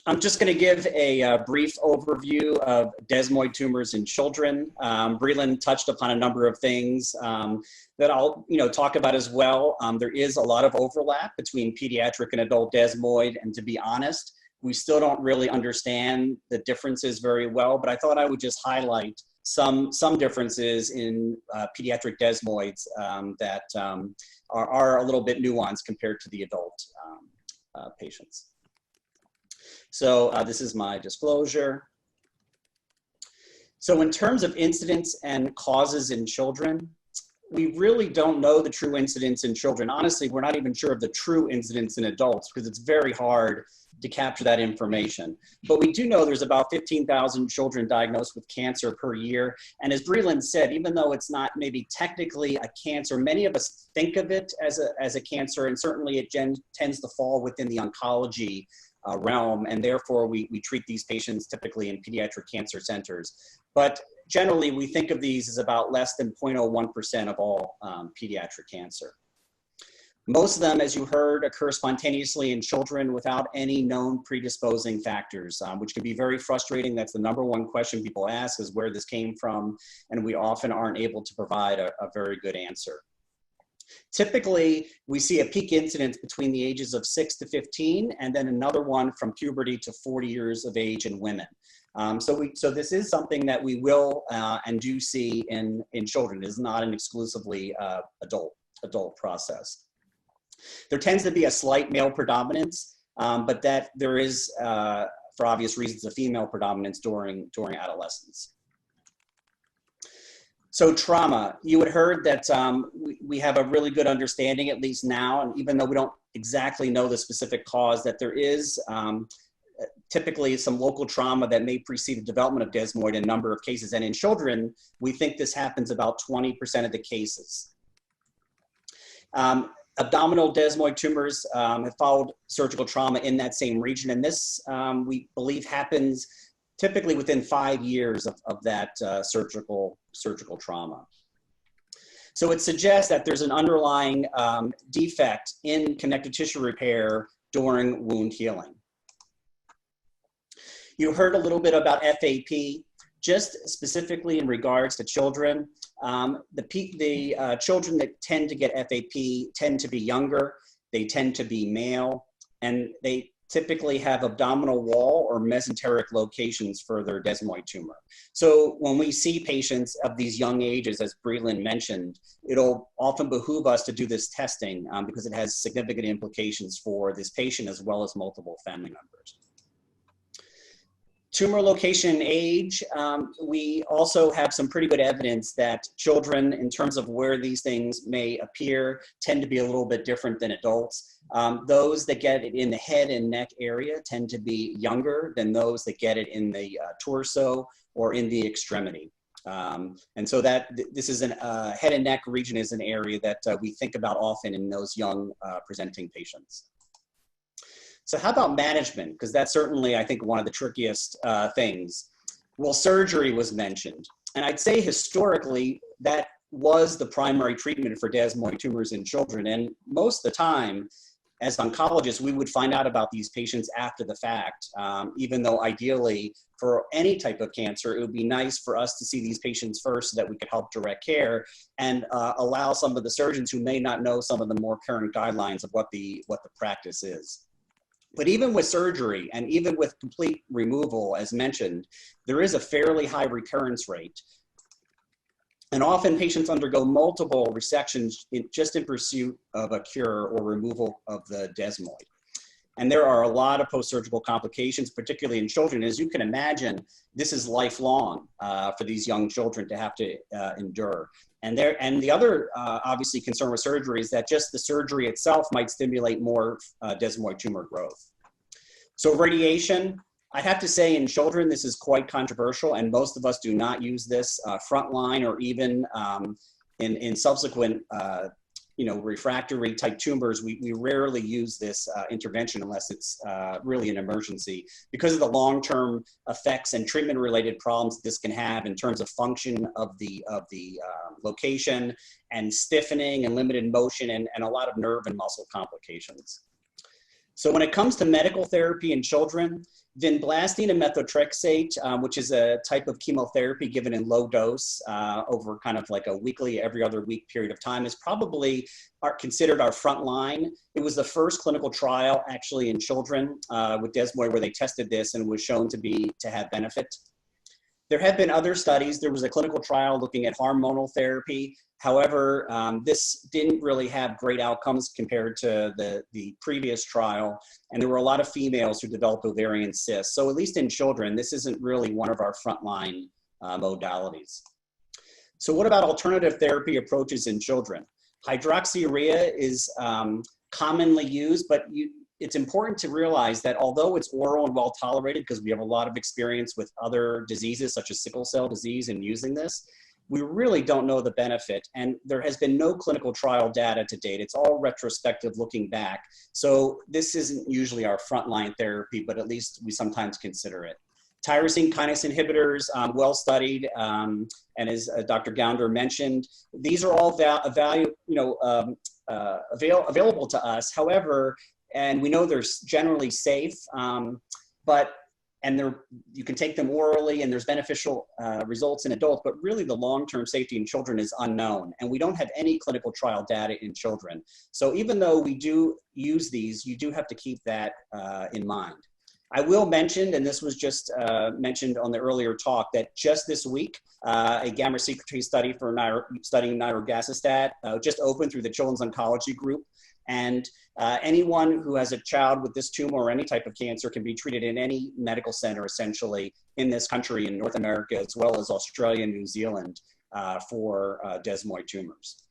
S4: I'm just going to give a brief overview of desmoid tumors in children. Breelyn touched upon a number of things that I'll talk about as well. There is a lot of overlap between pediatric and adult desmoid, and to be honest, we still don't really understand the differences very well, but I thought I would just highlight some differences in pediatric desmoids that are a little bit nuanced compared to the adult patients. So this is my disclosure. So in terms of incidence and causes in children, we really don't know the true incidence in children. Honestly, we're not even sure of the true incidence in adults because it's very hard to capture that information. But we do know there's about 15,000 children diagnosed with cancer per year. And as Breelyn said, even though it's not maybe technically a cancer, many of us think of it as a cancer, and certainly it tends to fall within the oncology realm, and therefore we treat these patients typically in pediatric cancer centers. But generally, we think of these as about less than 0.01% of all pediatric cancer. Most of them, as you heard, occur spontaneously in children without any known predisposing factors, which can be very frustrating. That's the #1 question people ask, is where this came from, and we often aren't able to provide a very good answer. Typically, we see a peak incidence between the ages of 6 to 15, and then another one from puberty to 40 years of age in women. So this is something that we will and do see in children. It is not an exclusively adult process. There tends to be a slight male predominance, but that there is, for obvious reasons, a female predominance during adolescence. So trauma, you had heard that we have a really good understanding, at least now, and even though we don't exactly know the specific cause, that there is typically some local trauma that may precede the development of desmoid in a number of cases. And in children, we think this happens about 20% of the cases. Abdominal desmoid tumors have followed surgical trauma in that same region, and this we believe happens typically within 5 years of that surgical trauma. So it suggests that there's an underlying defect in connective tissue repair during wound healing. You heard a little bit about FAP, just specifically in regards to children. The children that tend to get FAP tend to be younger, they tend to be male, and they typically have abdominal wall or mesenteric locations for their desmoid tumor. So when we see patients of these young ages, as Breelyn mentioned, it'll often behoove us to do this testing because it has significant implications for this patient as well as multiple family members. Tumor location and age, we also have some pretty good evidence that children, in terms of where these things may appear, tend to be a little bit different than adults. Those that get it in the head and neck area tend to be younger than those that get it in the torso or in the extremity. And so that this is head and neck region is an area that we think about often in those young presenting patients. So how about management? Because that's certainly, I think, one of the trickiest things. Well, surgery was mentioned. And I'd say historically, that was the primary treatment for desmoid tumors in children. And most of the time, as oncologists, we would find out about these patients after the fact, even though ideally, for any type of cancer, it would be nice for us to see these patients first so that we could help direct care and allow some of the surgeons who may not know some of the more current guidelines of what the practice is. But even with surgery and even with complete removal, as mentioned, there is a fairly high recurrence rate. And often patients undergo multiple resections just in pursuit of a cure or removal of the desmoid. And there are a lot of post-surgical complications, particularly in children. As you can imagine, this is lifelong for these young children to have to endure. And the other obviously concern with surgery is that just the surgery itself might stimulate more desmoid tumor growth. So radiation, I have to say in children, this is quite controversial, and most of us do not use this frontline or even in subsequent refractory type tumors. We rarely use this intervention unless it's really an emergency because of the long-term effects and treatment-related problems this can have in terms of function of the location and stiffening and limited motion and a lot of nerve and muscle complications. So when it comes to medical therapy in children, vinblastine and methotrexate, which is a type of chemotherapy given in low dose over kind of like a weekly, every other week period of time, is probably considered our front line. It was the first clinical trial actually in children with desmoid where they tested this and was shown to have benefit. There have been other studies. There was a clinical trial looking at hormonal therapy. However, this didn't really have great outcomes compared to the previous trial. And there were a lot of females who developed ovarian cysts. So at least in children, this isn't really one of our frontline modalities. So what about alternative therapy approaches in children? Hydroxyurea is commonly used, but it's important to realize that although it's oral and well tolerated, because we have a lot of experience with other diseases such as sickle cell disease and using this, we really don't know the benefit. And there has been no clinical trial data to date. It's all retrospective looking back. So this isn't usually our frontline therapy, but at least we sometimes consider it. Tyrosine kinase inhibitors, well studied, and as Dr. Gounder mentioned, these are all available to us. However, and we know they're generally safe, you can take them orally, and there's beneficial results in adults, but really the long-term safety in children is unknown, and we don't have any clinical trial data in children. So even though we do use these, you do have to keep that in mind. I will mention, and this was just mentioned on the earlier talk, that just this week, a gamma secretase study for studying nirogacestat just opened through the Children's Oncology Group. And anyone who has a child with this tumor or any type of cancer can be treated in any medical center, essentially, in this country, in North America, as well as Australia and New Zealand for desmoid tumors.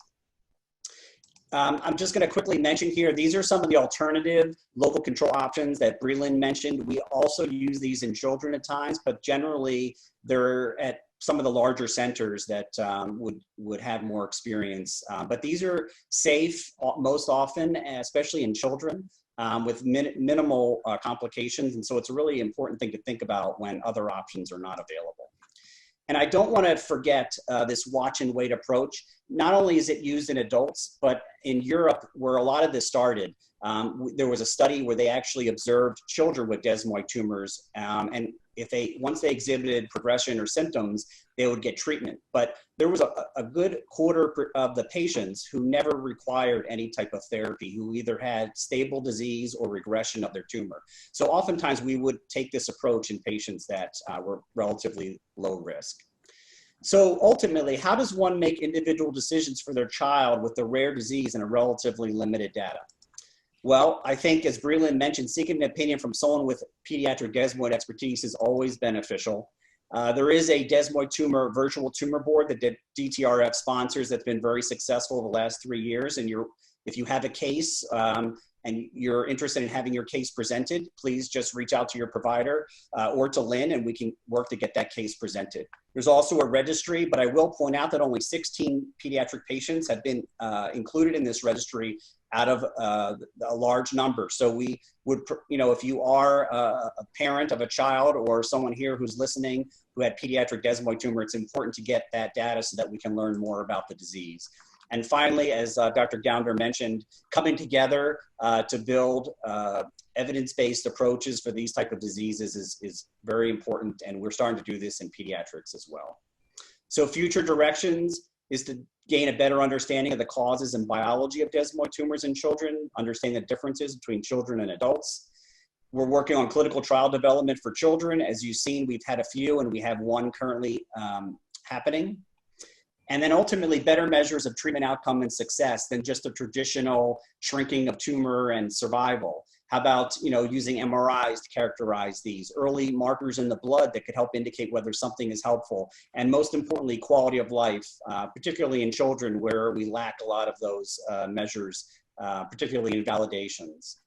S4: I'm just going to quickly mention here, these are some of the alternative local control options that Breelyn mentioned. We also use these in children at times, but generally they're at some of the larger centers that would have more experience. But these are safe most often, especially in children, with minimal complications. And so it's a really important thing to think about when other options are not available. And I don't want to forget this watch and wait approach. Not only is it used in adults, but in Europe, where a lot of this started, there was a study where they actually observed children with desmoid tumors, and once they exhibited progression or symptoms, they would get treatment. But there was a good quarter of the patients who never required any type of therapy, who either had stable disease or regression of their tumor. So oftentimes we would take this approach in patients that were relatively low risk. So ultimately, how does one make individual decisions for their child with a rare disease and a relatively limited data? Well, I think, as Breelyn mentioned, seeking an opinion from someone with pediatric desmoid expertise is always beneficial. There is a desmoid tumor virtual tumor board that DTRF sponsors that's been very successful the last 3 years. And if you have a case and you're interested in having your case presented, please just reach out to your provider or to Lynn, and we can work to get that case presented. There's also a registry, but I will point out that only 16 pediatric patients have been included in this registry out of a large number. So we would, if you are a parent of a child or someone here who's listening who had pediatric desmoid tumor, it's important to get that data so that we can learn more about the disease. And finally, as Dr. Gounder mentioned, coming together to build evidence-based approaches for these type of diseases is very important, and we're starting to do this in pediatrics as well. So future directions is to gain a better understanding of the causes and biology of desmoid tumors in children, understand the differences between children and adults. We're working on clinical trial development for children. As you've seen, we've had a few, and we have one currently happening. And then ultimately better measures of treatment outcome and success than just a traditional shrinking of tumor and survival. How about, using MRIs to characterize these, early markers in the blood that could help indicate whether something is helpful, and most importantly, quality of life, particularly in children where we lack a lot of those measures, particularly in validations.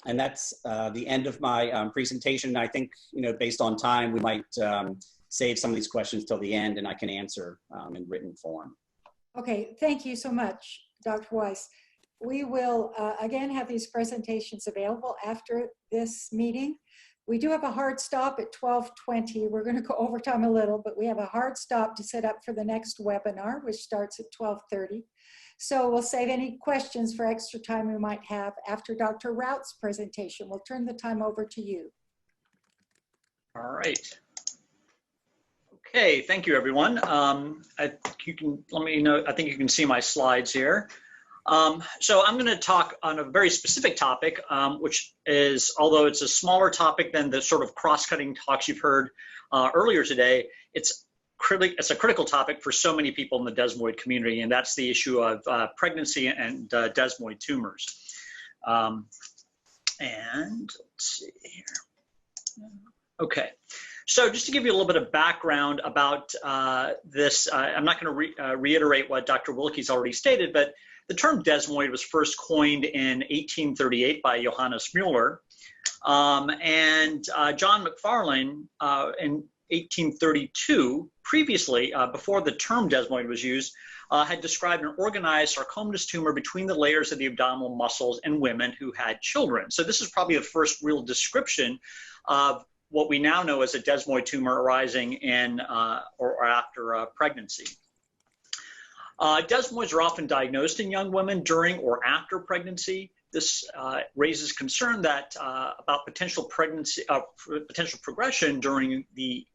S4: And that's the end of my presentation. I think, based on time, we might save some of these questions till the end, and I can answer in written form.
S1: Okay, thank you so much, Dr. Weiss. We will again have these presentations available after this meeting. We do have a hard stop at 12:20. We're going to go overtime a little, but we have a hard stop to set up for the next webinar, which starts at 12:30. So we'll save any questions for extra time we might have after Dr. Raut's presentation. We'll turn the time over to you.
S5: All right. Okay, thank you, everyone. I think you can see my slides here. So I'm going to talk on a very specific topic, which is, although it's a smaller topic than the sort of cross-cutting talks you've heard earlier today, it's a critical topic for so many people in the desmoid community, and that's the issue of pregnancy and desmoid tumors. And let's see here. Okay. So just to give you a little bit of background about this, I'm not going to reiterate what Dr. Wilky's already stated, but the term desmoid was first coined in 1838 by Johannes Müller. And John McFarlane in 1832, previously, before the term desmoid was used, had described an organized sarcomatous tumor between the layers of the abdominal muscles in women who had children. So this is probably the first real description of what we now know as a desmoid tumor arising in or after pregnancy. Desmoids are often diagnosed in young women during or after pregnancy. This raises concern that about potential progression during the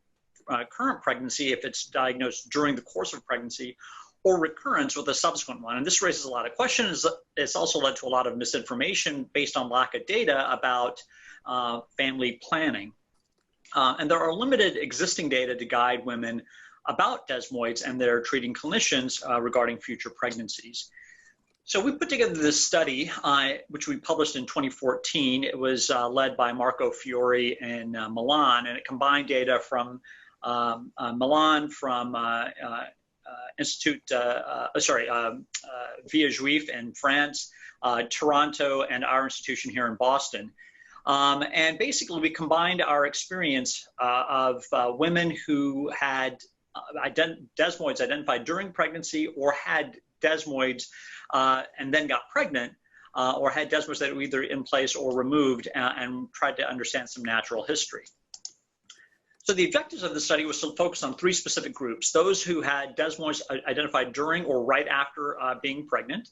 S5: current pregnancy if it's diagnosed during the course of pregnancy, or recurrence with a subsequent one. And this raises a lot of questions. It's also led to a lot of misinformation based on lack of data about family planning. And there are limited existing data to guide women about desmoids and their treating clinicians regarding future pregnancies. So we put together this study, which we published in 2014. It was led by Marco Fiore in Milan, and it combined data from Milan, from Via Juif in France, Toronto, and our institution here in Boston. And basically, we combined our experience of women who had desmoids identified during pregnancy, or had desmoids and then got pregnant, or had desmoids that were either in place or removed, and tried to understand some natural history. So the objectives of the study was to focus on three specific groups: those who had desmoids identified during or right after being pregnant,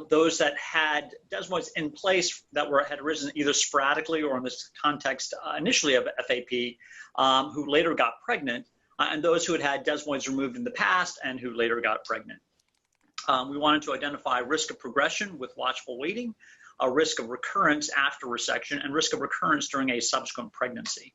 S5: those that had desmoids in place that had arisen either sporadically or in this context initially of FAP, who later got pregnant, and those who had had desmoids removed in the past and who later got pregnant. We wanted to identify risk of progression with watchful waiting, a risk of recurrence after resection, and risk of recurrence during a subsequent pregnancy.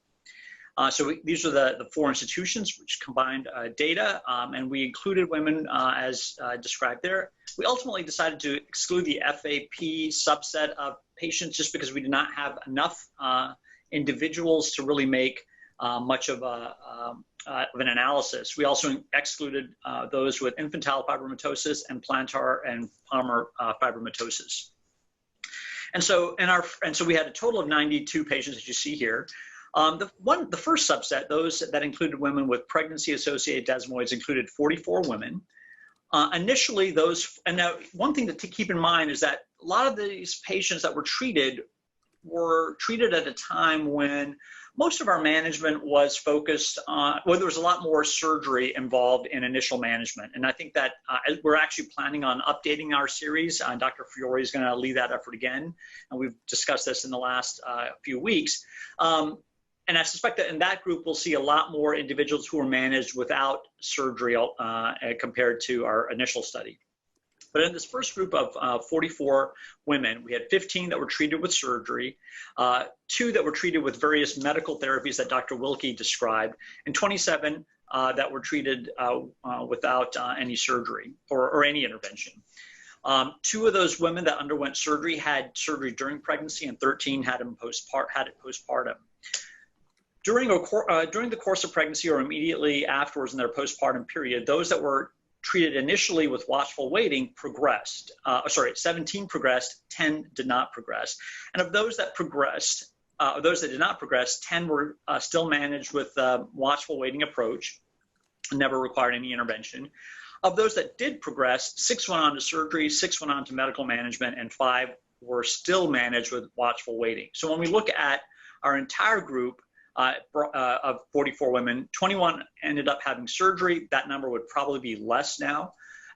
S5: These are the four institutions which combined data, and we included women as described there. We ultimately decided to exclude the FAP subset of patients just because we did not have enough individuals to really make much of an analysis. We also excluded those with infantile fibromatosis and plantar and palmar fibromatosis. And so we had a total of 92 patients, as you see here. The first subset, those that included women with pregnancy-associated desmoids, included 44 women. Initially, and now one thing to keep in mind is that a lot of these patients that were treated at a time when most of our management was focused on, well, there was a lot more surgery involved in initial management. And I think that we're actually planning on updating our series. Dr. Fiore is going to lead that effort again. And we've discussed this in the last few weeks. And I suspect that in that group, we'll see a lot more individuals who are managed without surgery compared to our initial study. But in this first group of 44 women, we had 15 that were treated with surgery, 2 that were treated with various medical therapies that Dr. Wilky described, and 27 that were treated without any surgery or any intervention. 2 of those women that underwent surgery had surgery during pregnancy, and 13 had it postpartum. During the course of pregnancy or immediately afterwards in their postpartum period, those that were treated initially with watchful waiting progressed. 17 progressed, 10 did not progress. And of those that progressed, those that did not progress, 10 were still managed with watchful waiting approach, never required any intervention. Of those that did progress, 6 went on to surgery, 6 went on to medical management, and 5 were still managed with watchful waiting. So when we look at our entire group, of 44 women, 21 ended up having surgery. That number would probably be less now.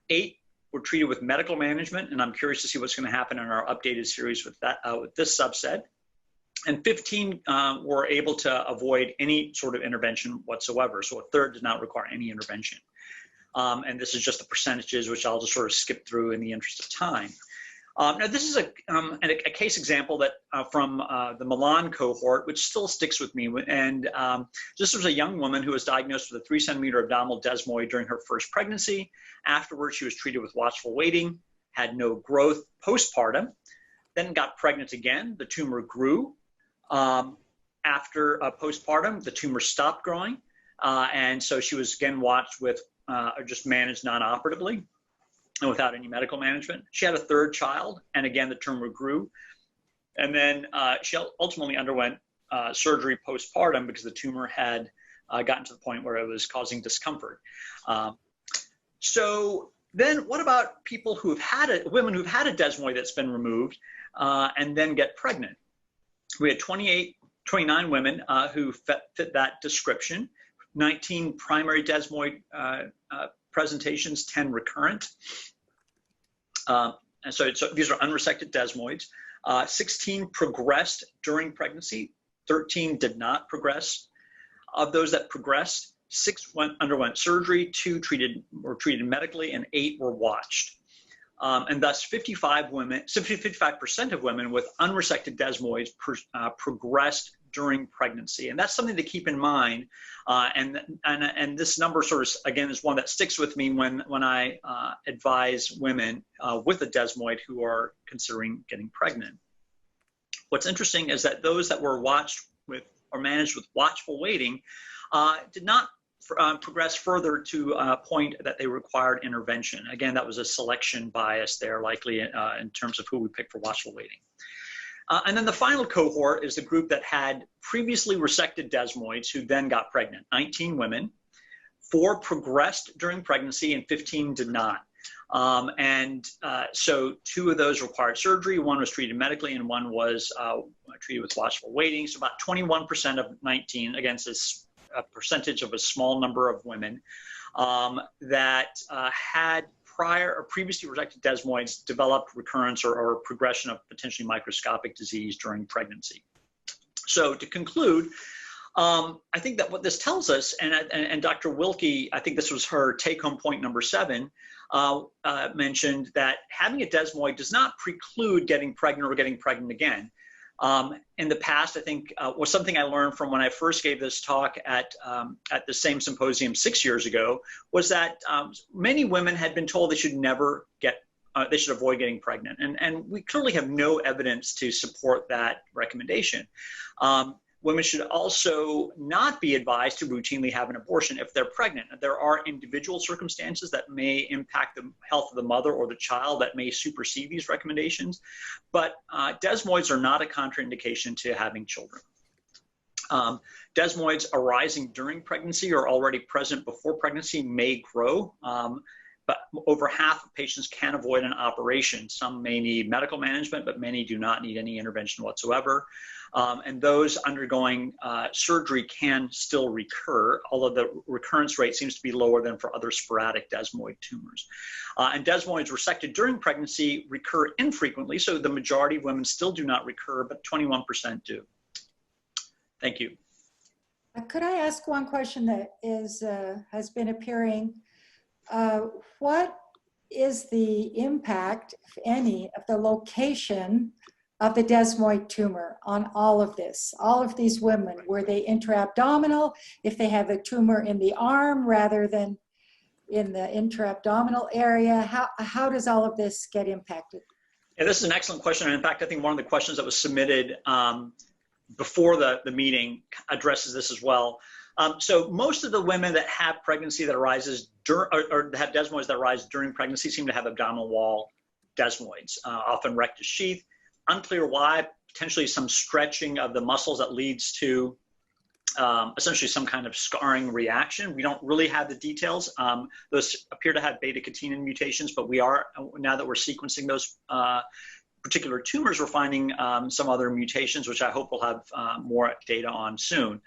S5: 8 were treated with medical management, and I'm curious to see what's going to happen in our updated series with that with this subset. And 15 were able to avoid any sort of intervention whatsoever. So a third did not require any intervention. And this is just the percentages, which I'll just sort of skip through in the interest of time. Now, this is a case example that from the Milan cohort, which still sticks with me. And this was a young woman who was diagnosed with a 3-centimeter abdominal desmoid during her first pregnancy. Afterwards, she was treated with watchful waiting, had no growth postpartum, then got pregnant again. The tumor grew. after postpartum, the tumor stopped growing. And so she was again watched with, or just managed non-operatively and without any medical management. She had a third child, and again, the tumor grew. And then she ultimately underwent surgery postpartum because the tumor had gotten to the point where it was causing discomfort. So then what about people who've had it, women who've had a desmoid that's been removed and then get pregnant? We had 29 women who fit that description, 19 primary desmoid presentations, 10 recurrent. And so these are unresected desmoids. 16 progressed during pregnancy, 13 did not progress. Of those that progressed, 6 underwent surgery, 2 were treated medically, and 8 were watched. And thus 55% of women with unresected desmoids progressed during pregnancy. And that's something to keep in mind. And this number sort of, again, is one that sticks with me when I advise women with a desmoid who are considering getting pregnant. What's interesting is that those that were watched with or managed with watchful waiting did not progress further to a point that they required intervention. Again, that was a selection bias there, likely in terms of who we picked for watchful waiting. And then the final cohort is the group that had previously resected desmoids who then got pregnant. 19 women, 4 progressed during pregnancy and 15 did not. So 2 of those required surgery, 1 was treated medically, and 1 was treated with watchful waiting. So about 21% of 19, against this a percentage of a small number of women that had prior or previously resected desmoids developed recurrence or progression of potentially microscopic disease during pregnancy. So to conclude, I think that what this tells us, and Dr. Wilky, I think this was her take-home point number 7, mentioned that having a desmoid does not preclude getting pregnant or getting pregnant again. In the past, I think was something I learned from when I first gave this talk at the same symposium 6 years ago, was that many women had been told they should never they should avoid getting pregnant. And we clearly have no evidence to support that recommendation. Women should also not be advised to routinely have an abortion if they're pregnant. There are individual circumstances that may impact the health of the mother or the child that may supersede these recommendations, but desmoids are not a contraindication to having children. Desmoids arising during pregnancy or already present before pregnancy may grow, but over half of patients can avoid an operation. Some may need medical management, but many do not need any intervention whatsoever. And those undergoing surgery can still recur, although the recurrence rate seems to be lower than for other sporadic desmoid tumors. And desmoids resected during pregnancy recur infrequently, so the majority of women still do not recur, but 21% do. Thank you.
S1: Could I ask one question that has been appearing? What is the impact, if any, of the location of the desmoid tumor on all of this? All of these women, were they intra-abdominal? If they have a tumor in the arm rather than in the intra-abdominal area, how does all of this get impacted?
S5: Yeah, this is an excellent question. And in fact, I think one of the questions that was submitted before the meeting addresses this as well. So most of the women that have pregnancy that arises or have desmoids that arise during pregnancy seem to have abdominal wall desmoids, often rectus sheath. Unclear why, potentially some stretching of the muscles that leads to essentially some kind of scarring reaction. We don't really have the details. Those appear to have beta-catenin mutations, but we are, now that we're sequencing those particular tumors, we're finding some other mutations, which I hope we'll have more data on soon.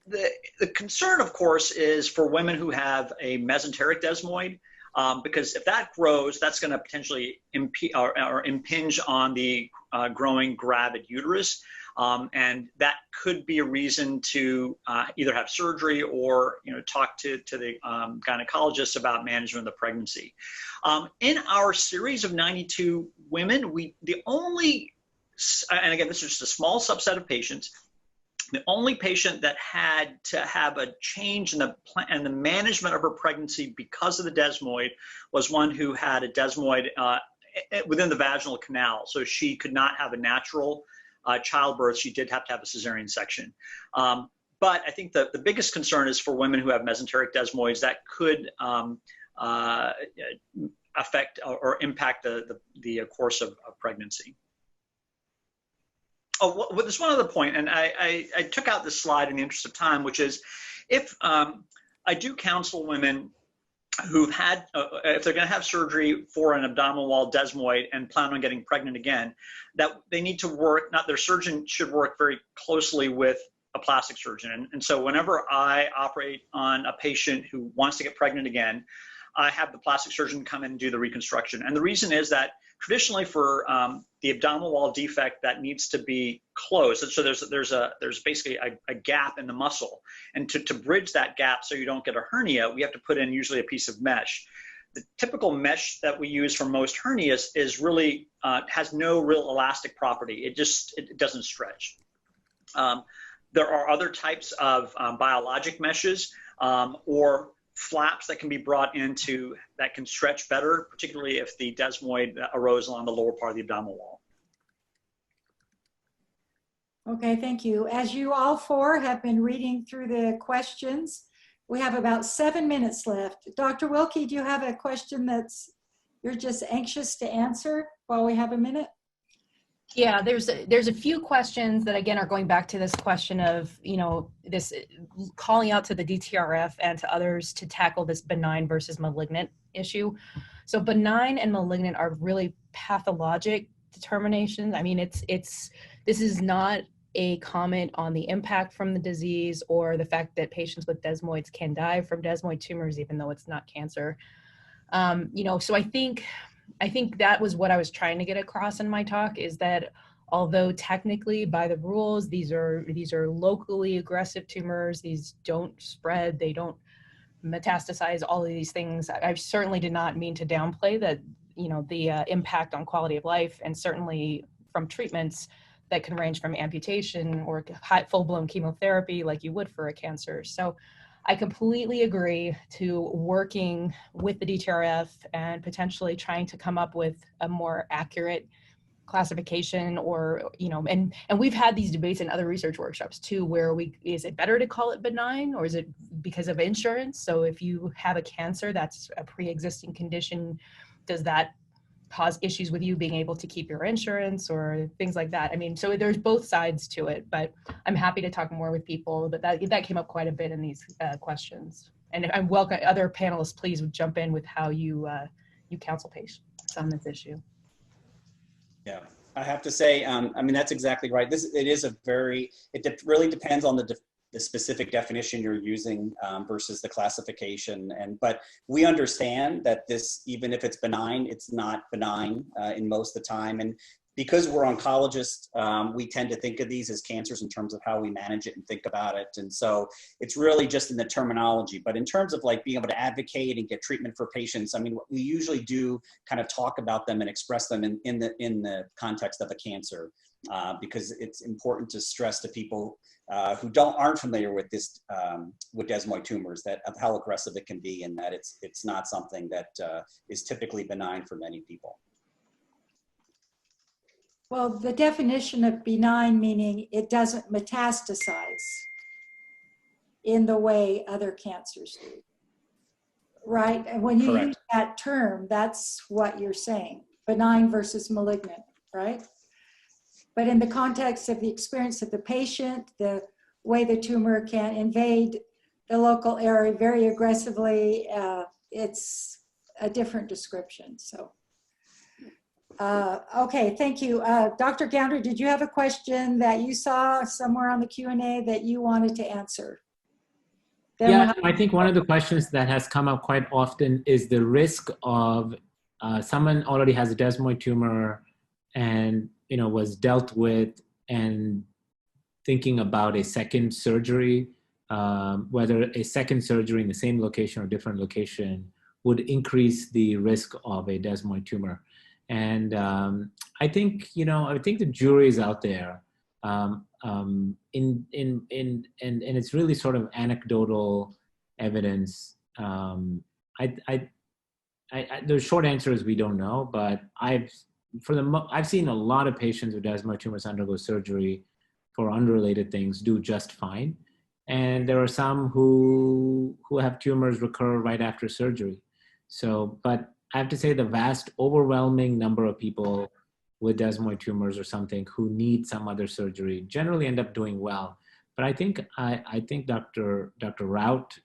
S5: The concern, of course, is for women who have a mesenteric desmoid, because if that grows, that's going to potentially impinge on the growing gravid uterus, and that could be a reason to either have surgery or talk to the gynecologist about management of the pregnancy. In our series of 92 women, the only, and again, this is just a small subset of patients, the only patient that had to have a change in the management of her pregnancy because of the desmoid was one who had a desmoid within the vaginal canal. So she could not have a natural childbirth, she did have to have a cesarean section. But I think the biggest concern is for women who have mesenteric desmoids that could affect or impact the course of pregnancy. Oh, well, there's one other point, and I took out this slide in the interest of time, which is if I do counsel women who've had, if they're going to have surgery for an abdominal wall desmoid and plan on getting pregnant again, that they need to work, their surgeon should work very closely with a plastic surgeon. And so whenever I operate on a patient who wants to get pregnant again, I have the plastic surgeon come in and do the reconstruction. And the reason is that traditionally for the abdominal wall defect that needs to be closed, so there's basically a gap in the muscle. And to bridge that gap so you don't get a hernia, we have to put in usually a piece of mesh. The typical mesh that we use for most hernias is really, has no real elastic property. It doesn't stretch. There are other types of biologic meshes or flaps that can be brought into that can stretch better, particularly if the desmoid arose along the lower part of the abdominal wall.
S1: Okay, thank you. As you all four have been reading through the questions, we have about 7 minutes left. Dr. Wilky, do you have a question you're just anxious to answer while we have a minute?
S3: Yeah, there's a few questions that again are going back to this question of, this calling out to the DTRF and to others to tackle this benign versus malignant issue. So benign and malignant are really pathologic determinations. I mean, this is not a comment on the impact from the disease or the fact that patients with desmoids can die from desmoid tumors, even though it's not cancer. So I think that was what I was trying to get across in my talk, is that although technically by the rules, these are locally aggressive tumors, these don't spread, they don't metastasize, all of these things. I certainly did not mean to downplay that, the impact on quality of life, and certainly from treatments that can range from amputation or full-blown chemotherapy like you would for a cancer. So I completely agree to working with the DTRF and potentially trying to come up with a more accurate classification, or, and we've had these debates in other research workshops too, where is it better to call it benign, or is it because of insurance? So if you have a cancer that's a pre-existing condition, does that cause issues with you being able to keep your insurance or things like that? I mean, so there's both sides to it, but I'm happy to talk more with people, but that came up quite a bit in these questions. And I'm welcome, other panelists, please jump in with how you counsel patients on this issue.
S4: Yeah, I have to say, I mean, that's exactly right. It really depends on the specific definition you're using versus the classification. But we understand that this, even if it's benign, it's not benign in most of the time. And because we're oncologists, we tend to think of these as cancers in terms of how we manage it and think about it. And so it's really just in the terminology. But in terms of like being able to advocate and get treatment for patients, I mean, we usually do kind of talk about them and express them in the context of a cancer, because it's important to stress to people who aren't familiar with this, with desmoid tumors, that of how aggressive it can be, and that it's not something that is typically benign for many people.
S1: Well, the definition of benign meaning it doesn't metastasize in the way other cancers do, right? And when you use that term, that's what you're saying, benign versus malignant, right? But in the context of the experience of the patient, the way the tumor can invade the local area very aggressively, it's a different description. So, okay, thank you. Dr. Gounder, did you have a question that you saw somewhere on the Q&A that you wanted to answer?
S2: Yeah, I think one of the questions that has come up quite often is the risk of someone already has a desmoid tumor and was dealt with, and thinking about a second surgery, whether a second surgery in the same location or different location would increase the risk of a desmoid tumor. And I think the jury is out there, and it's really sort of anecdotal evidence. The short answer is we don't know, but I've I've seen a lot of patients with desmoid tumors undergo surgery for unrelated things do just fine. And there are some who have tumors recur right after surgery. So, but I have to say the vast overwhelming number of people with desmoid tumors or something who need some other surgery generally end up doing well. But I think Dr. Raut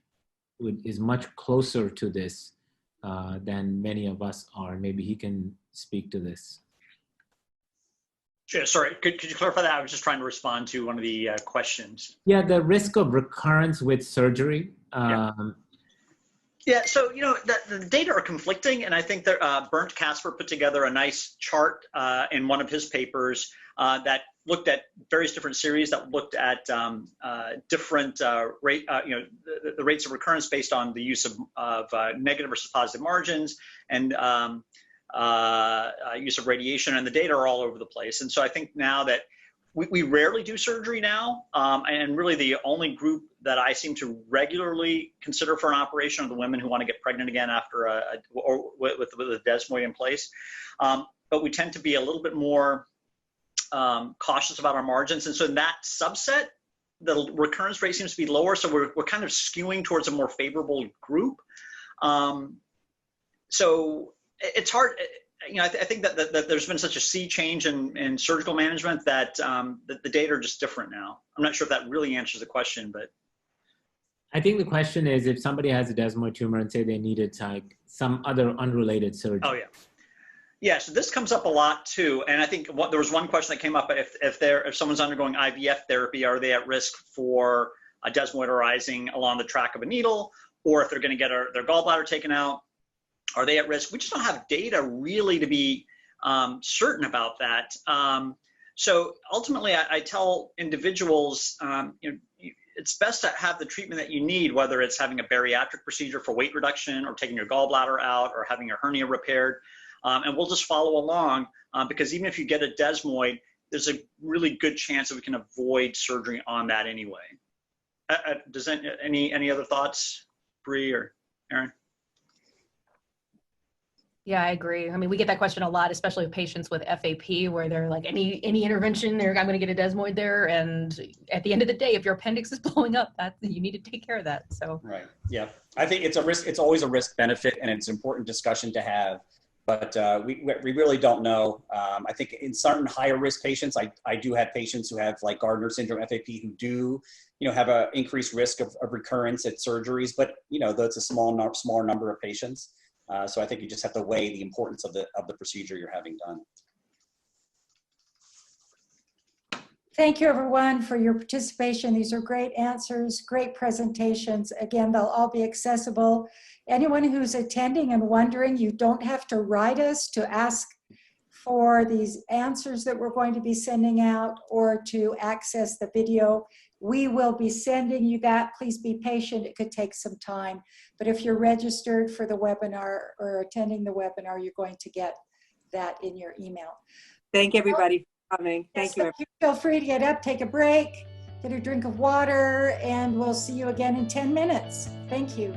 S2: is much closer to this than many of us are. Maybe he can speak to this.
S5: Sure, sorry, could you clarify that? I was just trying to respond to one of the questions.
S2: Yeah, the risk of recurrence with surgery.
S5: Yeah, so the data are conflicting, and I think that Bernd Casper put together a nice chart in one of his papers that looked at various different series that looked at different the rates of recurrence based on the use of negative versus positive margins and use of radiation, and the data are all over the place. And so I think now that we rarely do surgery now, and really the only group that I seem to regularly consider for an operation are the women who want to get pregnant again after with a desmoid in place. But we tend to be a little bit more cautious about our margins, and so in that subset, the recurrence rate seems to be lower. So we're kind of skewing towards a more favorable group. So it's hard. I think that there's been such a sea change in surgical management that the data are just different now. I'm not sure if that really answers the question, but.
S2: I think the question is if somebody has a desmoid tumor and say they needed like some other unrelated surgery.
S5: Oh, yeah. Yeah, so this comes up a lot too. And I think there was one question that came up, if someone's undergoing IVF therapy, are they at risk for a desmoid arising along the track of a needle? Or if they're going to get their gallbladder taken out, are they at risk? We just don't have data really to be certain about that. So ultimately, I tell individuals, it's best to have the treatment that you need, whether it's having a bariatric procedure for weight reduction or taking your gallbladder out or having your hernia repaired. And we'll just follow along because even if you get a desmoid, there's a really good chance that we can avoid surgery on that anyway. Does any other thoughts, Bree or Aaron?
S3: Yeah, I agree. I mean, we get that question a lot, especially with patients with FAP, where they're like, any intervention, I'm going to get a desmoid there. And at the end of the day, if your appendix is blowing up, you need to take care of that. So
S4: right, yeah, I think it's a risk. It's always a risk benefit, and it's an important discussion to have. But we really don't know. I think in certain higher risk patients, I do have patients who have like Gardner syndrome FAP who do have an increased risk of recurrence at surgeries. But that's a smaller number of patients. So I think you just have to weigh the importance of the procedure you're having done.
S1: Thank you, everyone, for your participation. These are great answers, great presentations. Again, they'll all be accessible. Anyone who's attending and wondering, you don't have to write us to ask for these answers that we're going to be sending out or to access the video. We will be sending you that. Please be patient. It could take some time. But if you're registered for the webinar or attending the webinar, you're going to get that in your email.
S6: Thank everybody for coming. Thank you.
S1: Feel free to get up, take a break, get a drink of water, and we'll see you again in 10 minutes. Thank you.